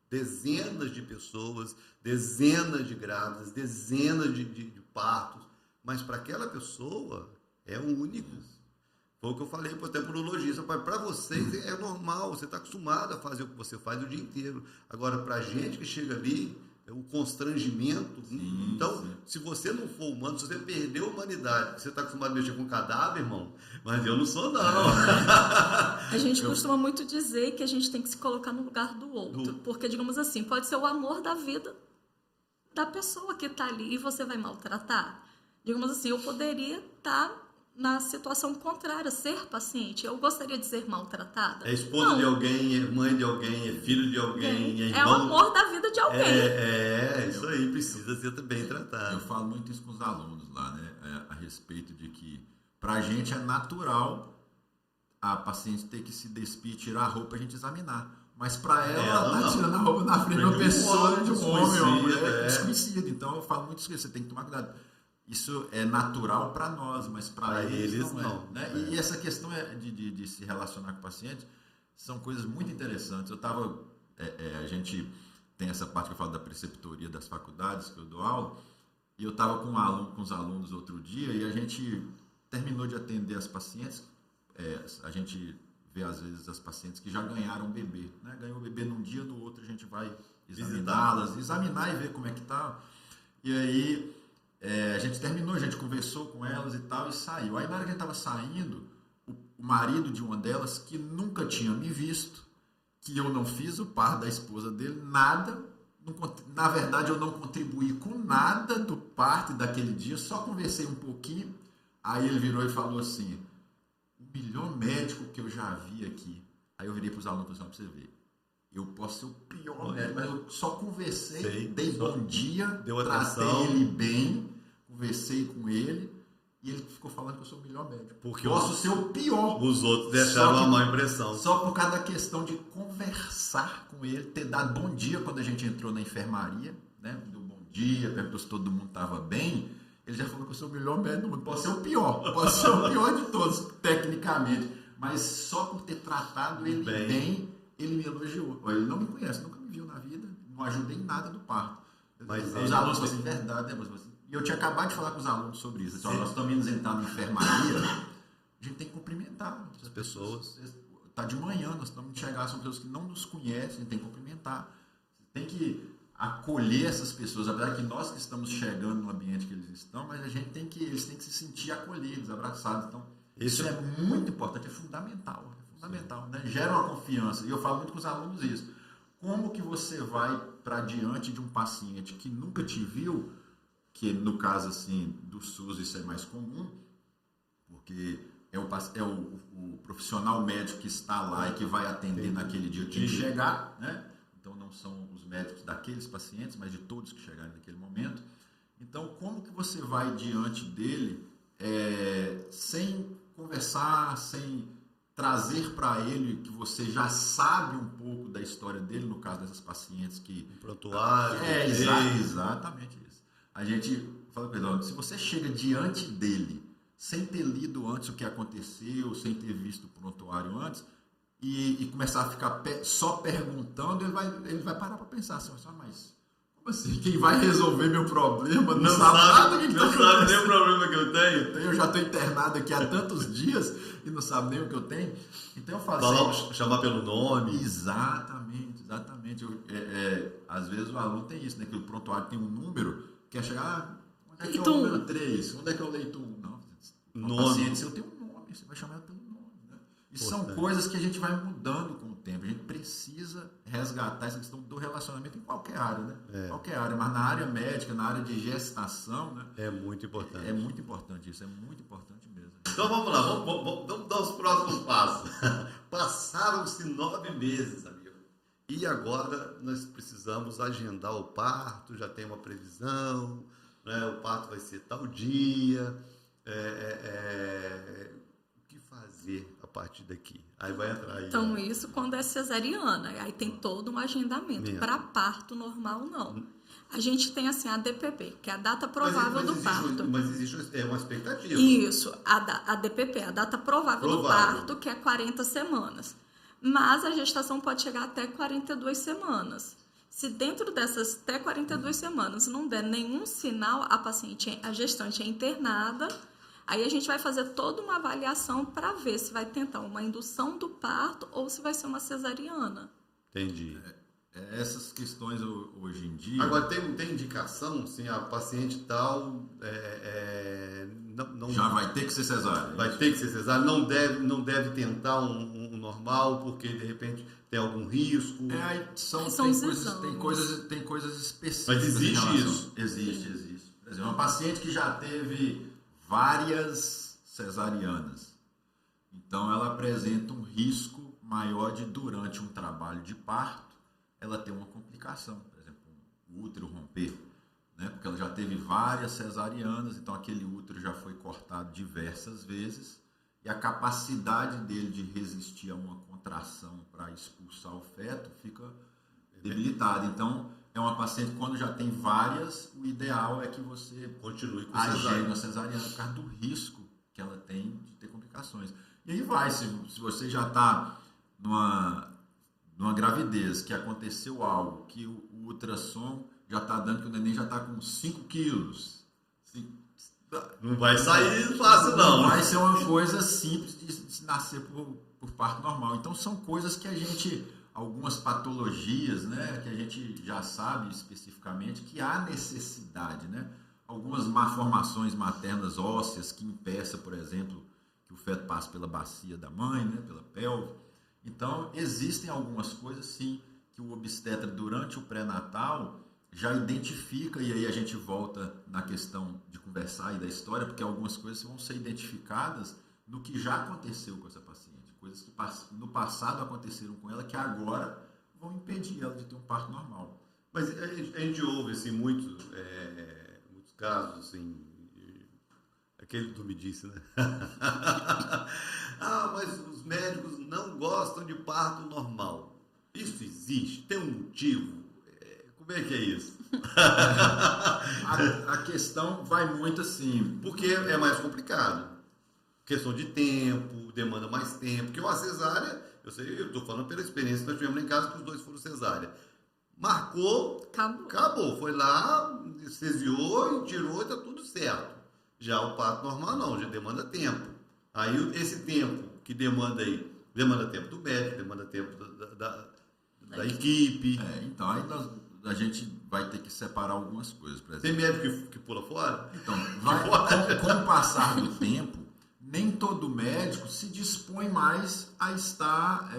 dezenas de pessoas, dezenas de grávidas, dezenas de partos, mas para aquela pessoa é único. Foi o que eu falei até para o lojista. Para vocês é normal, você está acostumado a fazer o que você faz o dia inteiro. Agora, para a gente que chega ali, o constrangimento. Sim, então, sim. Se você não for humano, se você perdeu a humanidade, você está acostumado a mexer com cadáver, irmão, mas eu não sou, não. A gente costuma muito dizer que a gente tem que se colocar no lugar do outro. Porque, digamos assim, pode ser o amor da vida da pessoa que está ali e você vai maltratar. Digamos assim, eu poderia estar na situação contrária, ser paciente. Eu gostaria de ser maltratada. É esposa de alguém, é mãe de alguém, é filho de alguém, é irmão. É o amor da vida de alguém. Isso aí, precisa ser bem tratado. Eu falo muito isso com os alunos lá, né? A respeito de que pra gente é natural a paciente ter que se despir, tirar a roupa e a gente examinar. Mas para ela tá tirando a roupa na frente de uma pessoa, de um homem, uma mulher desconhecida. Então eu falo muito isso, você tem que tomar cuidado. Isso é natural para nós, mas para eles não é. Né? E essa questão de se relacionar com o paciente são coisas muito interessantes. A gente tem essa parte que eu falo da preceptoria das faculdades, que eu dou aula, e eu estava com os alunos outro dia e a gente terminou de atender as pacientes. A gente vê às vezes as pacientes que já ganharam bebê, né? Ganhou o bebê num dia, no outro a gente vai examinar e ver como é que tá. E aí a gente terminou, a gente conversou com elas e tal, e saiu. Aí na hora que a gente estava saindo, o marido de uma delas, que nunca tinha me visto, que eu não fiz o par da esposa dele, nada, na verdade eu não contribuí com nada do parto daquele dia, só conversei um pouquinho. Aí ele virou e falou assim: o melhor médico que eu já vi aqui. Aí eu virei para os alunos e falei: para você ver, eu posso ser o pior médico, mas eu só conversei, dei bom dia, tratei ele bem, conversei com ele, e ele ficou falando que eu sou o melhor médico. Porque posso ser o pior. Os outros deixaram uma má impressão. Só por causa da questão de conversar com ele, ter dado bom dia quando a gente entrou na enfermaria, né? Deu bom dia, perguntou se todo mundo estava bem. Ele já falou que eu sou o melhor médico do mundo. Posso ser o pior. Posso ser o pior de todos, tecnicamente. Mas só por ter tratado ele bem, ele me elogiou. Ele não me conhece, nunca me viu na vida, não ajudei em nada do parto. Mas os alunos falaram assim: verdade, né? E eu tinha acabado de falar com os alunos sobre isso. Então, nós estamos indo entrar na enfermaria, a gente tem que cumprimentar as pessoas. Está de manhã, nós estamos indo chegar, são pessoas que não nos conhecem, a gente tem que cumprimentar. Tem que acolher essas pessoas, apesar que nós que estamos chegando no ambiente que eles estão, mas eles têm que se sentir acolhidos, abraçados. Então, isso é muito importante, é fundamental, né? Gera uma confiança. E eu falo muito com os alunos isso. Como que você vai para diante de um paciente que nunca te viu, que no caso assim do SUS isso é mais comum, porque é o profissional médico que está lá e que vai atender naquele dia que chegar, né? Então não são os médicos daqueles pacientes, mas de todos que chegarem naquele momento. Então como que você vai diante dele sem conversar, sem trazer para ele que você já sabe um pouco da história dele, no caso dessas pacientes que... Prontuário. Exatamente isso. A gente fala, perdão, se você chega diante dele sem ter lido antes o que aconteceu, sem ter visto o prontuário antes, e começar a ficar só perguntando, ele vai parar para pensar assim, mas como assim? Quem vai resolver meu problema não sabe nada do que está acontecendo. Não sabe nem o problema que eu tenho. Eu já estou internado aqui há tantos dias e não sabe nem o que eu tenho. Então eu falo assim, chamar pelo nome. Exatamente. Às vezes o aluno tem isso, né? Que o prontuário tem um número, quer chegar, onde é que é o número 3? Onde é que é o leito 1? Não, paciente seu tem um nome, você vai chamar pelo nome. Né? E são coisas que a gente vai mudando com o tempo. A gente precisa resgatar essa questão do relacionamento em qualquer área, né? Qualquer área, mas na área médica, na área de gestação, né? É muito importante. É muito importante isso, é muito importante mesmo. Então vamos lá, vamos dar os próximos passos. Passaram-se 9 meses, amigo. E agora nós precisamos agendar o parto, já tem uma previsão, né? O parto vai ser tal dia. O que fazer? A partir daqui. Aí vai entrar aí. Então, isso quando é cesariana. Aí tem todo um agendamento. Para parto normal, não. A gente tem assim a DPP, que é a data provável do parto. Mas existe uma expectativa. Isso, a DPP, a data provável do parto, que é 40 semanas. Mas a gestação pode chegar até 42 semanas. Se dentro dessas até 42 semanas não der nenhum sinal, a gestante é internada. Aí a gente vai fazer toda uma avaliação para ver se vai tentar uma indução do parto ou se vai ser uma cesariana. Entendi. Essas questões hoje em dia... Agora, tem indicação, assim, a paciente tal... não, já vai ter que ser cesárea. Vai ter que ser cesárea, não deve tentar um normal, porque de repente tem algum risco. Tem coisas específicas. Mas existe isso? Existe. Por exemplo, uma paciente que já teve várias cesarianas, então ela apresenta um risco maior de, durante um trabalho de parto, ela ter uma complicação, por exemplo, o útero romper, né? Porque ela já teve várias cesarianas, então aquele útero já foi cortado diversas vezes e a capacidade dele de resistir a uma contração para expulsar o feto fica debilitada. Então, é uma paciente, quando já tem várias, o ideal é que você continue com a cesariana por causa do risco que ela tem de ter complicações. E aí vai, se você já está numa gravidez que aconteceu algo, que o ultrassom já está dando que o neném já está com 5 quilos. Não vai sair fácil, não. Não vai ser uma coisa simples de nascer por parto normal. Então, são coisas que algumas patologias, né, que a gente já sabe especificamente que há necessidade, né? Algumas malformações maternas ósseas que impeçam, por exemplo, que o feto passe pela bacia da mãe, né, pela pelve. Então, existem algumas coisas, sim, que o obstetra, durante o pré-natal, já identifica, e aí a gente volta na questão de conversar e da história, porque algumas coisas vão ser identificadas no que já aconteceu com essa paciente. Coisas que no passado aconteceram com ela, que agora vão impedir ela de ter um parto normal. Mas a gente ouve, assim, muitos casos, assim, aquele que tu me disse, né? Mas os médicos não gostam de parto normal. Isso existe? Tem um motivo? Como é que é isso? A questão vai muito assim... Porque é mais complicado. Questão de tempo, demanda mais tempo. Porque uma cesárea, eu estou falando pela experiência que nós tivemos lá em casa, que os dois foram cesárea. Marcou, acabou. Foi lá, anestesiou e tirou e está tudo certo. Já o parto normal não, já demanda tempo. Aí esse tempo que demanda tempo do médico, demanda tempo da equipe. Então aí a gente vai ter que separar algumas coisas. Por exemplo. Tem médico que pula fora? Então, com o passar do tempo, nem todo médico se dispõe mais a estar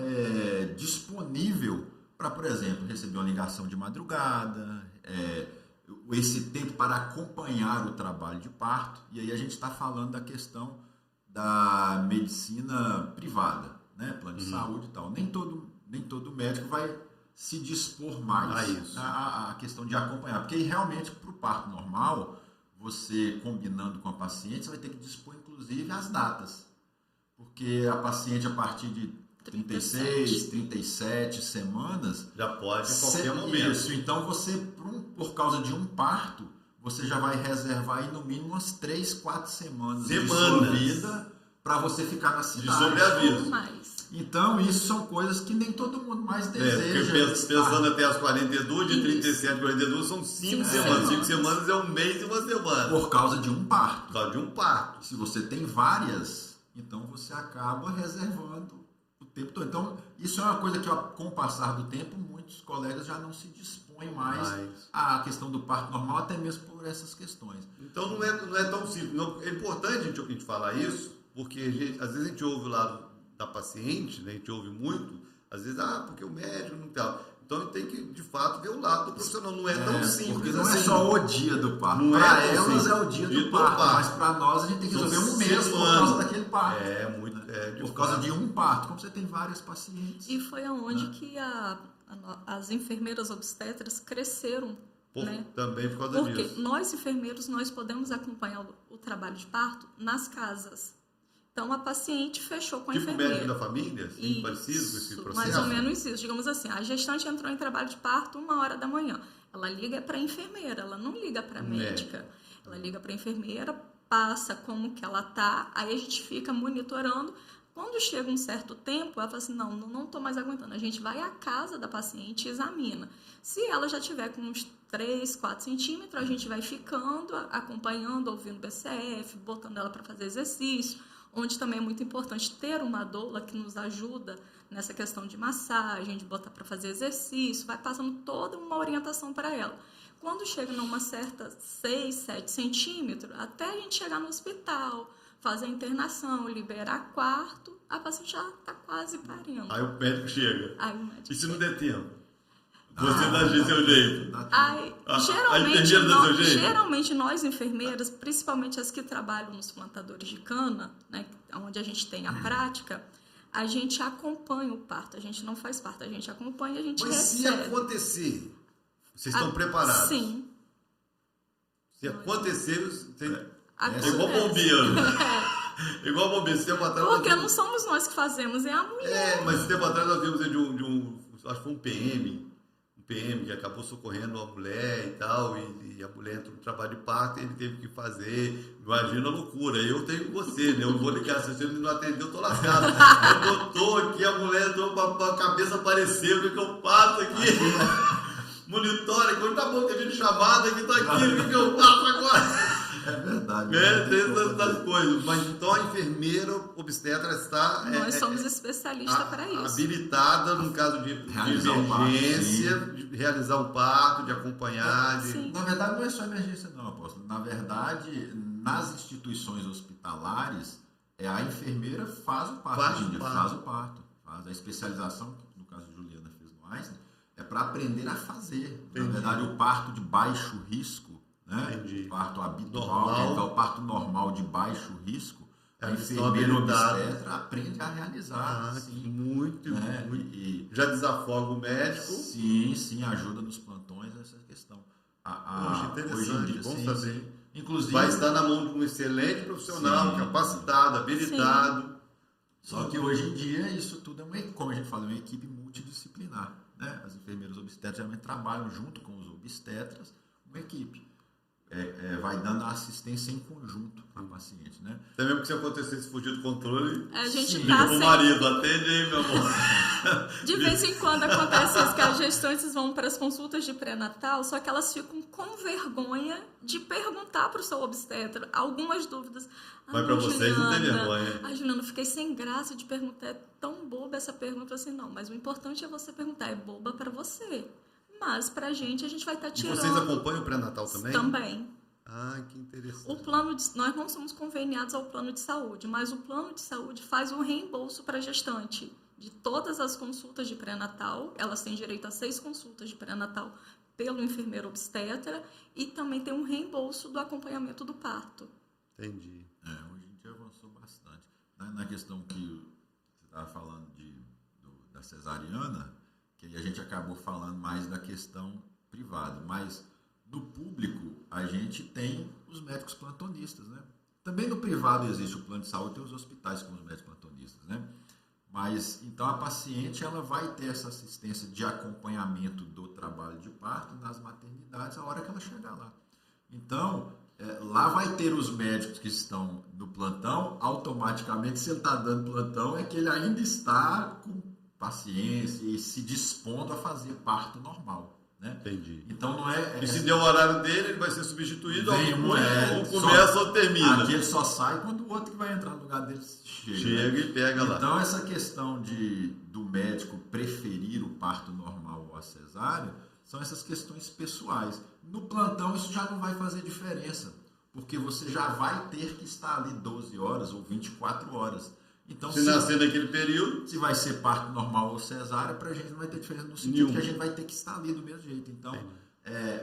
disponível para, por exemplo, receber uma ligação de madrugada, esse tempo para acompanhar o trabalho de parto. E aí a gente está falando da questão da medicina privada, né? Plano de saúde e tal. Nem todo médico vai se dispor mais a questão de acompanhar. Porque realmente, para o parto normal, você combinando com a paciente, você vai ter que dispor, inclusive, as datas. Porque a paciente, a partir de 36, 37 semanas... Já pode em qualquer momento. Isso. Então, você, por causa de um parto, você já vai reservar aí, no mínimo umas 3, 4 semanas de sua vida para você ficar na cidade. De sobreaviso. Então, isso são coisas que nem todo mundo mais deseja. Pensando até as 42, de 37 a 42, são 5 semanas. 5 semanas é um mês e uma semana. Por causa de um parto. Por causa de um parto. Se você tem várias, então você acaba reservando o tempo todo. Então, isso é uma coisa que, com o passar do tempo, muitos colegas já não se dispõem mais à questão do parto normal, até mesmo por essas questões. Então, não é tão simples. Não, é importante a gente falar isso, porque às vezes a gente ouve lá da paciente, né? A gente ouve muito, às vezes, porque o médico não tal. Então, tem que, de fato, ver o lado do profissional. Não é tão simples. Porque não assim. É só o dia do parto. Para elas é o dia do parto. Mas para nós, a gente tem que resolver um mês por causa daquele parto. Por causa de um parto. Como você tem várias pacientes. E foi aonde que as enfermeiras obstetras cresceram. Né? Também por causa disso. Porque nós, enfermeiros, nós podemos acompanhar o trabalho de parto nas casas. Então, a paciente fechou com a Tipo enfermeira. médico da família? Assim, Isso, parecido com esse processo? mais ou menos isso. Digamos assim, a gestante entrou em trabalho de parto 1h da manhã. Ela liga para a enfermeira, ela não liga para a médica. Ela liga para a enfermeira, passa como que ela tá, aí a gente fica monitorando. Quando chega um certo tempo, ela fala assim, não estou mais aguentando. A gente vai à casa da paciente e examina. Se ela já tiver com uns 3, 4 centímetros, a gente vai ficando, acompanhando, ouvindo BCF, botando ela para fazer exercício, onde também é muito importante ter uma doula que nos ajuda nessa questão de massagem, de botar para fazer exercício, vai passando toda uma orientação para ela. Quando chega numa certa 6, 7 centímetros, até a gente chegar no hospital, fazer a internação, liberar quarto, a paciente já está quase parindo. Aí o médico chega. Aí o médico E se não chega. der tempo? Você dá de seu jeito. Aí, geralmente nós enfermeiras, principalmente as que trabalham nos plantadores de cana, né, onde a gente tem a prática, a gente acompanha o parto, a gente não faz parto, a gente acompanha e a gente Mas recebe. se acontecer, vocês estão preparados? Sim. Se acontecer, Acontece. é igual bombeiro. Igual bombeiro. Esse tempo atrás, Porque não somos nós que fazemos, é a mulher. mas esse tempo atrás nós vimos acho que foi um PM que acabou socorrendo uma mulher e tal, e a mulher entrou no trabalho de parto e ele teve que fazer. Imagina a loucura. Eu tenho você, né? Eu vou ligar, se você não atender, eu tô lascado. Eu tô aqui, a mulher entrou, a cabeça apareceu, o que eu faço aqui? Monitora, quando tá bom que a gente chamada, que tá aqui, o que eu faço agora? É verdade. Tem essas coisas. Mas então a enfermeira obstetra está... Nós somos especialistas para isso. Habilitada, no caso de emergência, de realizar o parto, de acompanhar. Na verdade, não é só emergência não, apóstolo. Na verdade, nas instituições hospitalares, a enfermeira faz o parto. Faz a especialização, que no caso de Juliana fez no Einstein, é para aprender a fazer. Entendi. Na verdade, o parto de baixo risco, né? O parto habitual, que é o parto normal de baixo risco, a enfermeira obstetra aprende a realizar. Muito. E já desafoga o médico. Sim, ajuda nos plantões nessa questão. Hoje em dia, bom saber. Inclusive, vai estar na mão de um excelente profissional, capacitado, habilitado. Sim. Só que hoje em dia isso tudo como a gente fala, é uma equipe multidisciplinar. Né? As enfermeiras obstetras geralmente trabalham junto com os obstetras, uma equipe. Vai dando assistência em conjunto à paciente, né? Até mesmo que se acontecesse fugir do controle, a gente liga pro marido, atende aí, meu amor. De vez em quando acontece isso, que as gestantes vão para as consultas de pré-natal, só que elas ficam com vergonha de perguntar para o seu obstetra algumas dúvidas. Mas para vocês não tem vergonha. Juliana, fiquei sem graça de perguntar, é tão boba essa pergunta assim, não, mas o importante é você perguntar, é boba para você. Mas pra gente, a gente vai estar tirando... E vocês acompanham o pré-natal também? Também. Que interessante. Nós não somos conveniados ao plano de saúde, mas o plano de saúde faz um reembolso para a gestante de todas as consultas de pré-natal. Elas têm direito a 6 consultas de pré-natal pelo enfermeiro obstetra e também tem um reembolso do acompanhamento do parto. Entendi. Hoje em dia avançou bastante. Na questão que você estava falando da cesariana, que a gente acabou falando mais da questão privada, mas no público a gente tem os médicos plantonistas, né? Também no privado existe o plano de saúde, tem os hospitais com os médicos plantonistas, né? Mas então a paciente ela vai ter essa assistência de acompanhamento do trabalho de parto nas maternidades a hora que ela chegar lá. Então lá vai ter os médicos que estão no plantão, automaticamente se ele está dando plantão é que ele ainda está com paciência e se dispondo a fazer parto normal, né? Entendi. Então não é... E se der o horário dele, ele vai ser substituído ou começa ou termina. Aqui ele só sai quando o outro que vai entrar no lugar dele chega, né? E pega lá. Então essa questão do médico preferir o parto normal ou a cesárea são essas questões pessoais. No plantão isso já não vai fazer diferença, porque você já vai ter que estar ali 12 horas ou 24 horas. Então, se nascer naquele período... Se vai ser parto normal ou cesárea, para a gente não vai ter diferença no sentido que a gente vai ter que estar ali do mesmo jeito. Então,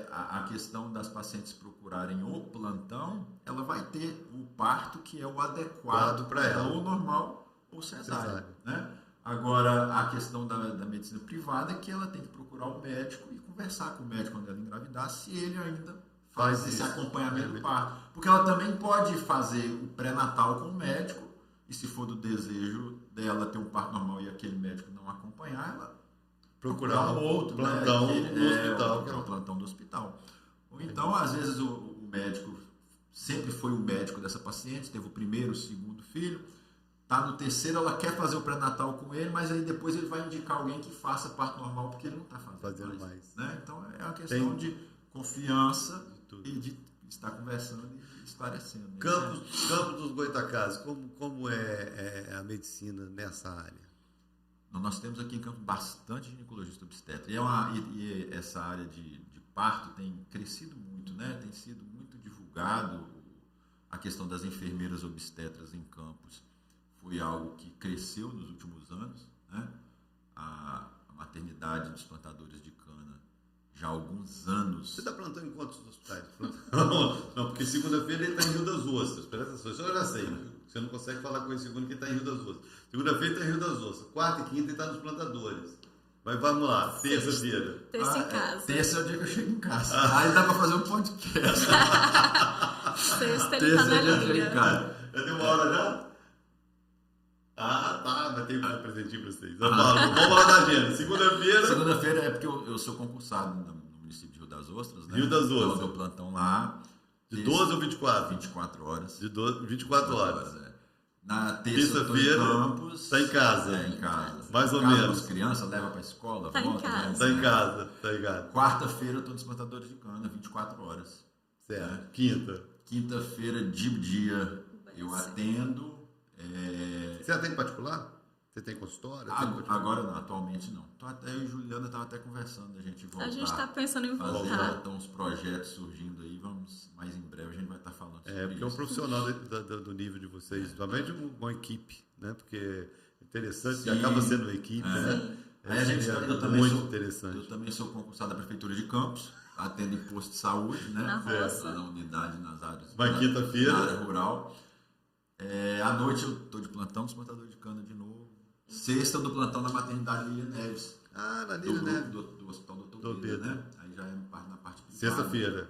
a questão das pacientes procurarem o plantão, ela vai ter o parto que é o adequado para ela, ou normal ou cesárea. Né? Agora, a questão da medicina privada é que ela tem que procurar o médico e conversar com o médico quando ela engravidar, se ele ainda faz esse acompanhamento do parto. Porque ela também pode fazer o pré-natal com o médico, E se for do desejo dela ter um parto normal e aquele médico não acompanhar, ela procurar um outro plantão do hospital. Procurar o plantão do hospital. Ou então, às vezes, o médico sempre foi o médico dessa paciente, teve o primeiro, o segundo filho, tá no terceiro, ela quer fazer o pré-natal com ele, mas aí depois ele vai indicar alguém que faça parto normal, porque ele não está fazendo mais. Né? Então, é uma questão de confiança e de estar conversando e esclarecendo. Né? Campos dos Goytacazes, como é a medicina nessa área? Nós temos aqui em Campos bastante ginecologista obstetra. E essa área de parto tem crescido muito, né? Tem sido muito divulgado. A questão das enfermeiras obstetras em Campos foi algo que cresceu nos últimos anos, né? A maternidade dos plantadores de cana já há alguns anos. Você está plantando em quantos hospitais? Não, porque segunda-feira ele está em Rio das Ostras. Presta atenção, isso eu já sei. Você não consegue falar com ele segunda que ele está em Rio das Ostras. Segunda-feira está em Rio das Ostras. Quarta e quinta ele está nos plantadores. Mas vamos lá, terça-feira. Terça em casa. Terça é o dia que eu chego em casa. Aí dá para fazer um podcast. Sexta ele está na linha. Já deu uma hora já? Ah, tá, mas tem um presentinho para vocês. Vamos lá da agenda. Segunda-feira. Segunda-feira é porque eu sou concursado no município de Rio das Ostras, né? Rio das Ostras. Então eu dou plantão lá. De 12 ou 24? 24 horas. De 24 horas. Na terça-feira, Campos. Está em casa. Em casa. Mais ou casa menos. As crianças, leva para a escola, tá volta. Em casa. Está em casa. Tá em casa. Quarta-feira eu estou nos plantadores de cana, 24 horas. Certo. Né? Quinta. Quinta-feira, de dia, eu atendo. Você atende particular? Você tem consultório? Agora não, atualmente não. Eu e Juliana estava até conversando da gente voltar. A gente está pensando em voltar. Estão uns projetos surgindo aí, mais em breve a gente vai estar falando sobre isso. Porque é um profissional do nível de vocês, também uma equipe, né? Porque é interessante, Sim, acaba sendo uma equipe, né? Eu também sou concursado da Prefeitura de Campos, atendo em posto de saúde, né? Na roça. Na unidade, nas áreas. Vai quinta-feira. Na área rural. À noite eu estou de plantão dos plantadores de cana de novo. Sexta do plantão da maternidade Lília Neves. Ah, na Lília Neves. Do Hospital Doutor Pedro, né? Aí já é na parte privada. Sexta-feira.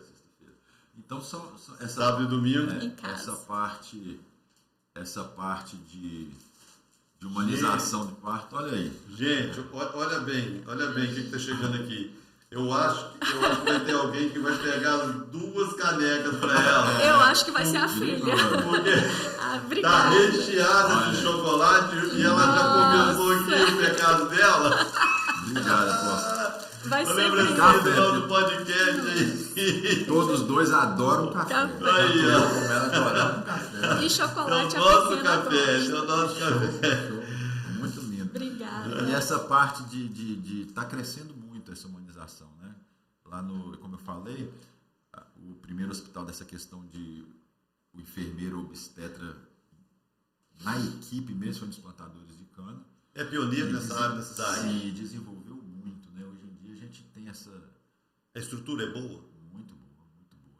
Então, sábado e domingo. Essa parte de humanização de parto, olha aí. Gente, olha bem o que está chegando aqui. Eu acho que vai ter alguém que vai pegar as 2 canecas para ela. Eu acho que vai ser a filha. Porque tá recheada de chocolate e ela já comeu um pouquinho no pecado dela. Obrigado, vai ser obrigado do podcast aí. Todos dois adoram café. Aí, ó. Ela adora café. E chocolate é o nosso café. Muito lindo. Obrigada. E essa parte de tá crescendo muito essa humanização, né? Lá como eu falei, o primeiro hospital dessa questão de o enfermeiro obstetra na equipe mesmo, foi nos plantadores de cana. É pioneiro nessa área da cidade. Sim, desenvolveu muito, né? Hoje em dia a gente tem essa... A estrutura é boa? Muito boa, muito boa.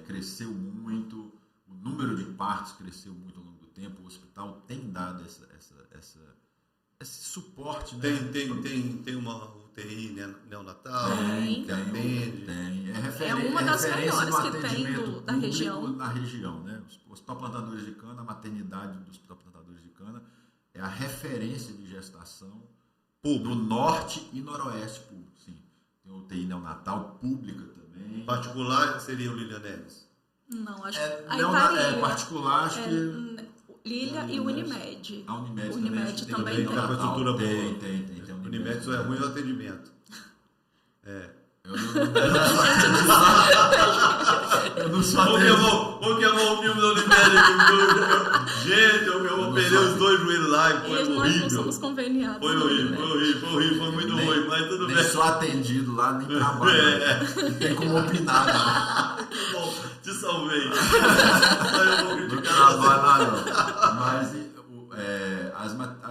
Cresceu muito, o número de partos cresceu muito ao longo do tempo, o hospital tem dado esse suporte, né? Tem uma UTI neonatal? Tem. É uma das melhores que tem da região. Na região, né? O Hospital Plantadores de Cana, a maternidade do Hospital Plantadores de Cana é a referência de gestação no norte e noroeste público, sim. Tem UTI neonatal pública também. Particular seria o Lília Neves? Não, acho que particular, acho que... Lília e Unimed. A Unimed também tem. Tem uma estrutura boa. Tem. Unimed só é ruim o atendimento. Eu não sou atendimento. Vou queimar o filme da Unimed aqui. Gente, eu operei os 2 joelhos lá e foi horrível. Nós não somos conveniados. Foi horrível, foi muito ruim, mas tudo bem. Nem sou atendido lá, nem trabalho. Não tem como opinar, não. Bom, te salvei. Eu vou criticar. Mas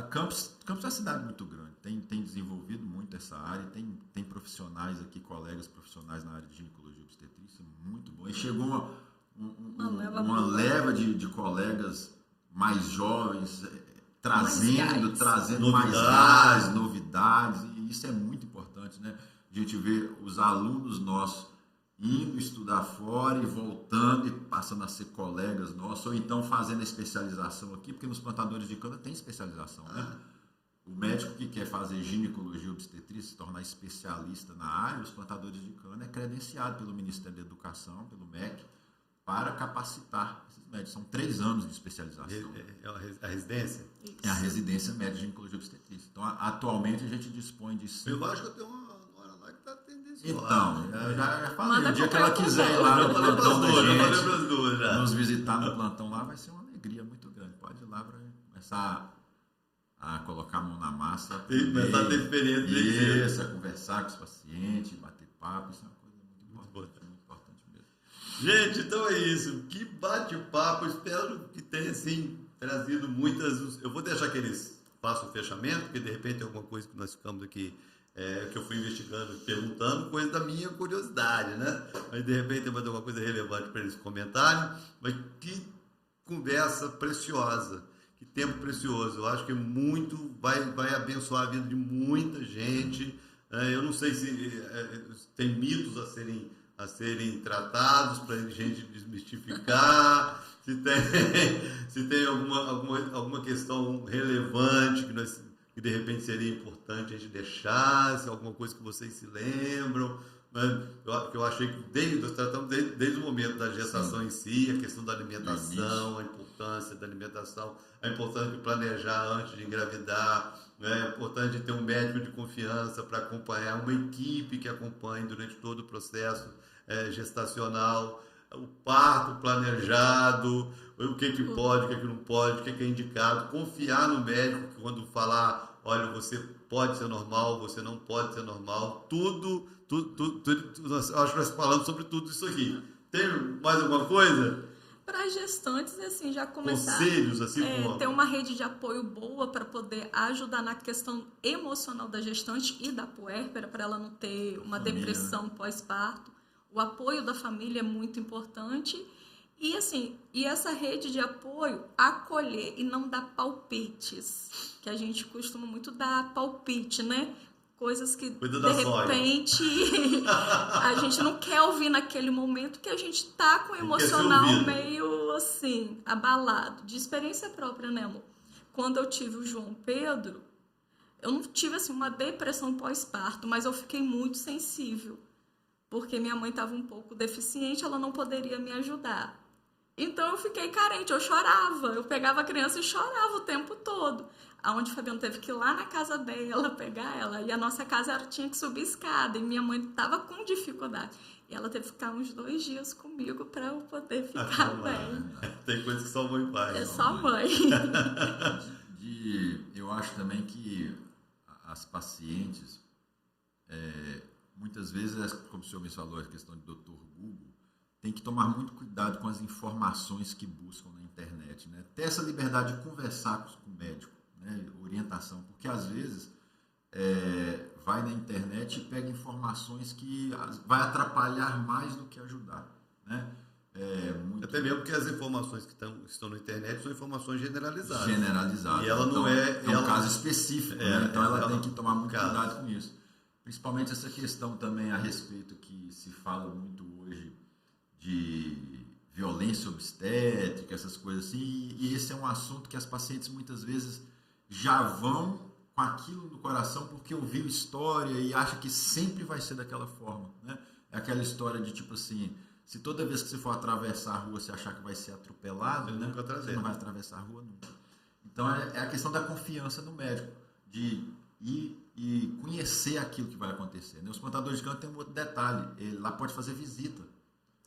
Campos é uma cidade muito grande. Tem desenvolvido muito essa área, tem profissionais aqui, colegas profissionais na área de ginecologia e obstetrícia, muito bom. E chegou uma leva de colegas mais jovens, trazendo mais novidades, e isso é muito importante, né? A gente vê os alunos nossos indo estudar fora e voltando e passando a ser colegas nossos, ou então fazendo a especialização aqui, porque nos plantadores de cana tem especialização, né? O médico que quer fazer ginecologia e obstetrícia, se tornar especialista na área, os plantadores de cana é credenciado pelo Ministério da Educação, pelo MEC, para capacitar esses médicos. São 3 anos de especialização. É a residência? É a residência médica de ginecologia e obstetrícia. Então, atualmente, a gente dispõe de 5... Eu acho que eu tenho uma hora lá que está tendenciosa. Então, eu já falei, o dia que ela quiser ir lá no plantão da gente, nos visitar no plantão lá, vai ser uma alegria muito grande. Pode ir lá para começar a colocar a mão na massa. Começar a ter experiência. Isso, a conversar com os pacientes, bater papo, isso é uma coisa muito importante mesmo. Gente, então é isso. Que bate-papo. Espero que tenha, assim, trazido muitas... Eu vou deixar que eles façam o fechamento, porque de repente tem alguma coisa que nós ficamos aqui, que eu fui investigando, perguntando, coisa da minha curiosidade, né? Mas de repente vai ter alguma coisa relevante para eles comentarem. Mas que conversa preciosa. Que tempo precioso. Eu acho que muito vai abençoar a vida de muita gente. Eu não sei se tem mitos a serem tratados para a gente desmistificar, se tem alguma questão relevante que de repente seria importante a gente deixar, se alguma coisa que vocês se lembram. Eu achei que nós tratamos desde o momento da gestação em si, a questão da alimentação, a importância da alimentação, a importância de planejar antes de engravidar, a importância de ter um médico de confiança para acompanhar, uma equipe que acompanhe durante todo o processo gestacional, o parto planejado, o que pode, o que não pode, o que é indicado, confiar no médico quando falar, olha, você pode ser normal, você não pode ser normal, tudo, acho que nós falamos sobre tudo isso aqui. Tem mais alguma coisa? Para gestantes, assim, já começar... Conselhos, assim, como... ter uma rede de apoio boa para poder ajudar na questão emocional da gestante e da puérpera, para ela não ter uma depressão pós-parto. O apoio da família é muito importante. E, assim, essa rede de apoio, acolher e não dar palpites, que a gente costuma muito dar palpite, né? Coisas que, de repente, a gente não quer ouvir naquele momento, que a gente tá com o emocional meio, assim, abalado. De experiência própria, né, amor? Quando eu tive o João Pedro, eu não tive, assim, uma depressão pós-parto, mas eu fiquei muito sensível, porque minha mãe estava um pouco deficiente, ela não poderia me ajudar. Então eu fiquei carente, eu chorava, eu pegava a criança e chorava o tempo todo. Aonde o Fabiano teve que ir lá na casa dela pegar ela, e a nossa casa tinha que subir escada, e minha mãe estava com dificuldade. E ela teve que ficar uns 2 dias comigo para eu poder ficar bem. Tem coisa que só mãe faz. É só mãe. Eu acho também que as pacientes, muitas vezes, como o senhor me falou, a questão de Dr. Google, tem que tomar muito cuidado com as informações que buscam na internet, né? Ter essa liberdade de conversar com o médico, né? Orientação, porque às vezes vai na internet e pega informações que vai atrapalhar mais do que ajudar, né? Até mesmo porque as informações que estão na internet são informações generalizadas. Generalizadas. E ela não é um caso específico, né? Então ela tem que tomar muito cuidado com isso. Principalmente essa questão também a respeito que se fala muito hoje de violência obstétrica, essas coisas assim, e esse é um assunto que as pacientes muitas vezes já vão com aquilo no coração porque ouviu história e acha que sempre vai ser daquela forma, né? É aquela história de tipo assim, se toda vez que você for atravessar a rua você achar que vai ser atropelado, né? Você não vai atravessar a rua nunca. Então é a questão da confiança no médico, de ir e conhecer aquilo que vai acontecer, né? Os plantadores de cana tem um outro detalhe, ele lá pode fazer visita.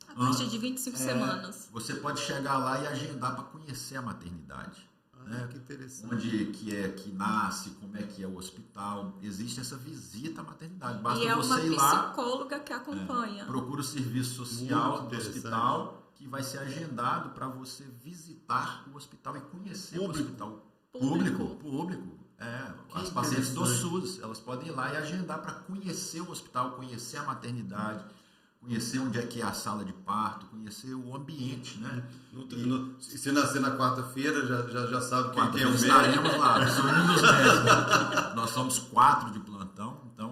A partir de 25 semanas. Você pode chegar lá e agendar para conhecer a maternidade. Né? Que interessante. Onde que nasce, como é que é o hospital. Existe essa visita à maternidade. Basta e é você uma ir lá, psicóloga que acompanha. Procura o serviço social do hospital, que vai ser agendado para você visitar o hospital e conhecer o hospital. Público. As pacientes do SUS, elas podem ir lá e agendar para conhecer o hospital, conhecer a maternidade, conhecer onde é que é a sala de parto, conhecer o ambiente, né? Se nascer na quarta-feira, já sabe quem é o médico. Estaremos lá, sou um dos médicos. Nós somos 4 de plantão, então,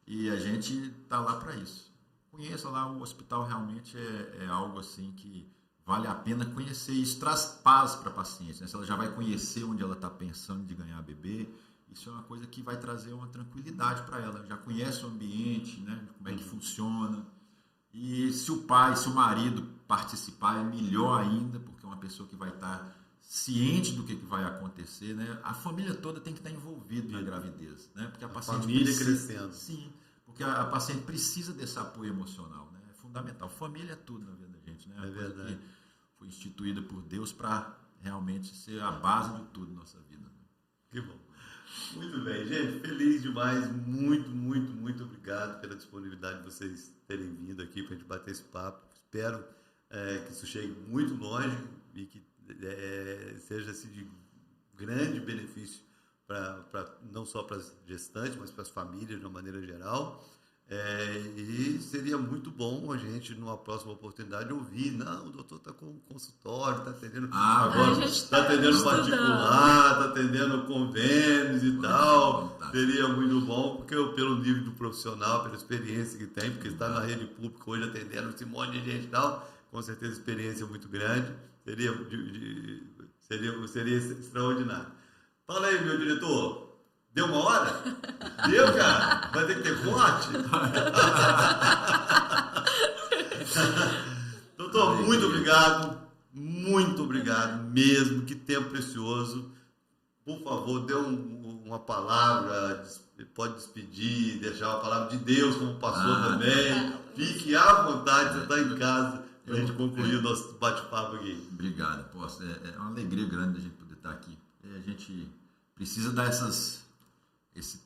e a gente está lá para isso. conheça lá, o hospital realmente é algo assim que vale a pena conhecer. Isso traz paz para a paciente, né? Se ela já vai conhecer onde ela está pensando de ganhar bebê, isso é uma coisa que vai trazer uma tranquilidade para ela. Já conhece o ambiente, né? Como é que funciona. E se o pai, se o marido participar, é melhor ainda, porque é uma pessoa que vai estar ciente do que vai acontecer, né? A família toda tem que estar envolvida na gravidez, né? Porque a paciente família crescendo. Sim, porque a paciente precisa desse apoio emocional, né? É fundamental. Família é tudo na vida da gente, né? É verdade. Que foi instituída por Deus para realmente ser a base de tudo na nossa vida. Né? Que bom. Muito bem, gente. Feliz demais. Muito obrigado pela disponibilidade de vocês terem vindo aqui para a gente bater esse papo. Espero que isso chegue muito longe e que seja assim, de grande benefício não só para as gestantes, mas para as famílias de uma maneira geral. E seria muito bom a gente, numa próxima oportunidade, ouvir. Não, o doutor está com consultório, está atendendo agora, está atendendo particular, está atendendo convênios e tal. Seria muito bom, porque pelo nível do profissional, pela experiência que tem, porque está na rede pública hoje atendendo esse monte de gente e tal, com certeza experiência muito grande. Seria extraordinário. Fala aí, meu diretor. Deu uma hora? Deu, cara? Vai ter que ter corte? Doutor, muito obrigado. Muito obrigado mesmo. Que tempo precioso. Por favor, dê uma palavra. Pode despedir, deixar a palavra de Deus como pastor também. Fique à vontade, você está em casa. Para a gente concluir o nosso bate-papo aqui. Obrigado. É uma alegria grande a gente poder estar aqui. A gente precisa dar esse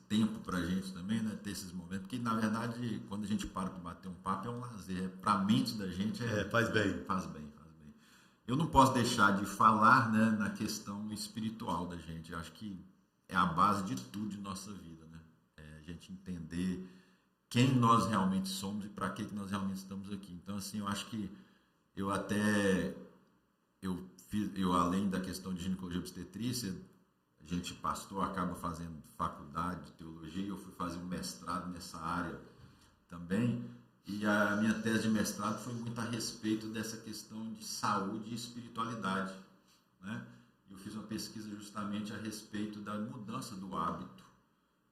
tempo para a gente também, né? Ter esses momentos, porque na verdade quando a gente para bater um papo é um lazer, para a mente da gente faz bem. Faz bem. Eu não posso deixar de falar, né, na questão espiritual da gente. Eu acho que é a base de tudo de nossa vida, né? A gente entender quem nós realmente somos e para que nós realmente estamos aqui. Então assim, eu acho que eu além da questão de ginecologia e obstetrícia, a gente, pastor, acaba fazendo faculdade de teologia, eu fui fazer um mestrado nessa área também, e a minha tese de mestrado foi muito a respeito dessa questão de saúde e espiritualidade, né? Eu fiz uma pesquisa justamente a respeito da mudança do hábito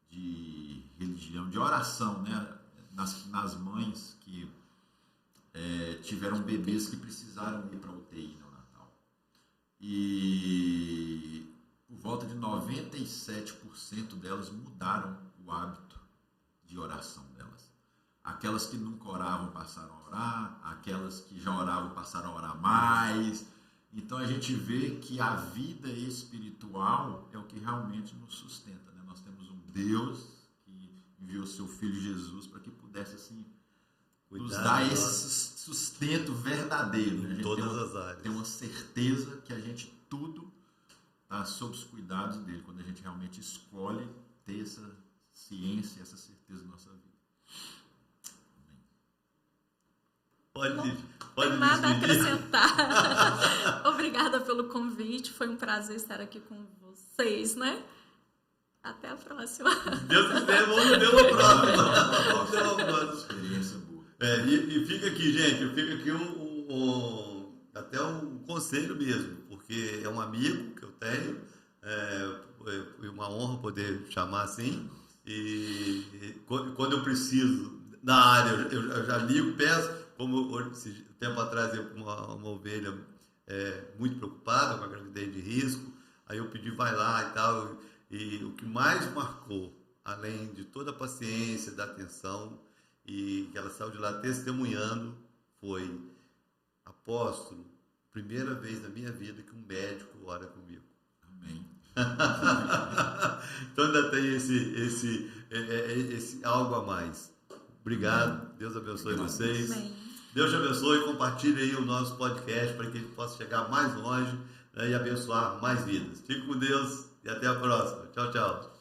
de religião, de oração, né? Nas mães que tiveram bebês que precisaram ir para a UTI neonatal. E por volta de 97% delas mudaram o hábito de oração delas. Aquelas que nunca oravam passaram a orar, aquelas que já oravam passaram a orar mais. Então a gente vê que a vida espiritual é o que realmente nos sustenta, né? Nós temos um Deus que enviou seu Filho Jesus para que pudesse assim nos dar esse sustento verdadeiro, né? Em todas as áreas. Tem uma certeza que a gente tudo está sob os cuidados dele, quando a gente realmente escolhe ter essa ciência, essa certeza na nossa vida. Pode nada a acrescentar. Obrigada pelo convite, foi um prazer estar aqui com vocês, né? Até a próxima. Deus quiser, vamos ver uma próxima. Experiência boa. E fica aqui, gente, fica aqui até um conselho mesmo, porque é um amigo que eu tenho, é uma honra poder chamar assim, e quando eu preciso na área, eu já ligo, peço, como tempo atrás eu uma ovelha muito preocupada com a gravidez de risco, aí eu pedi, vai lá e tal, e o que mais marcou, além de toda a paciência, da atenção, e que ela saiu de lá testemunhando, foi: apóstolo, primeira vez na minha vida que um médico ora comigo. Amém. Então ainda tem esse algo a mais. Obrigado, Deus abençoe vocês. Amém. Deus te abençoe, compartilhe aí o nosso podcast para que ele possa chegar mais longe, né, e abençoar mais vidas. Fique com Deus e até a próxima. Tchau, tchau.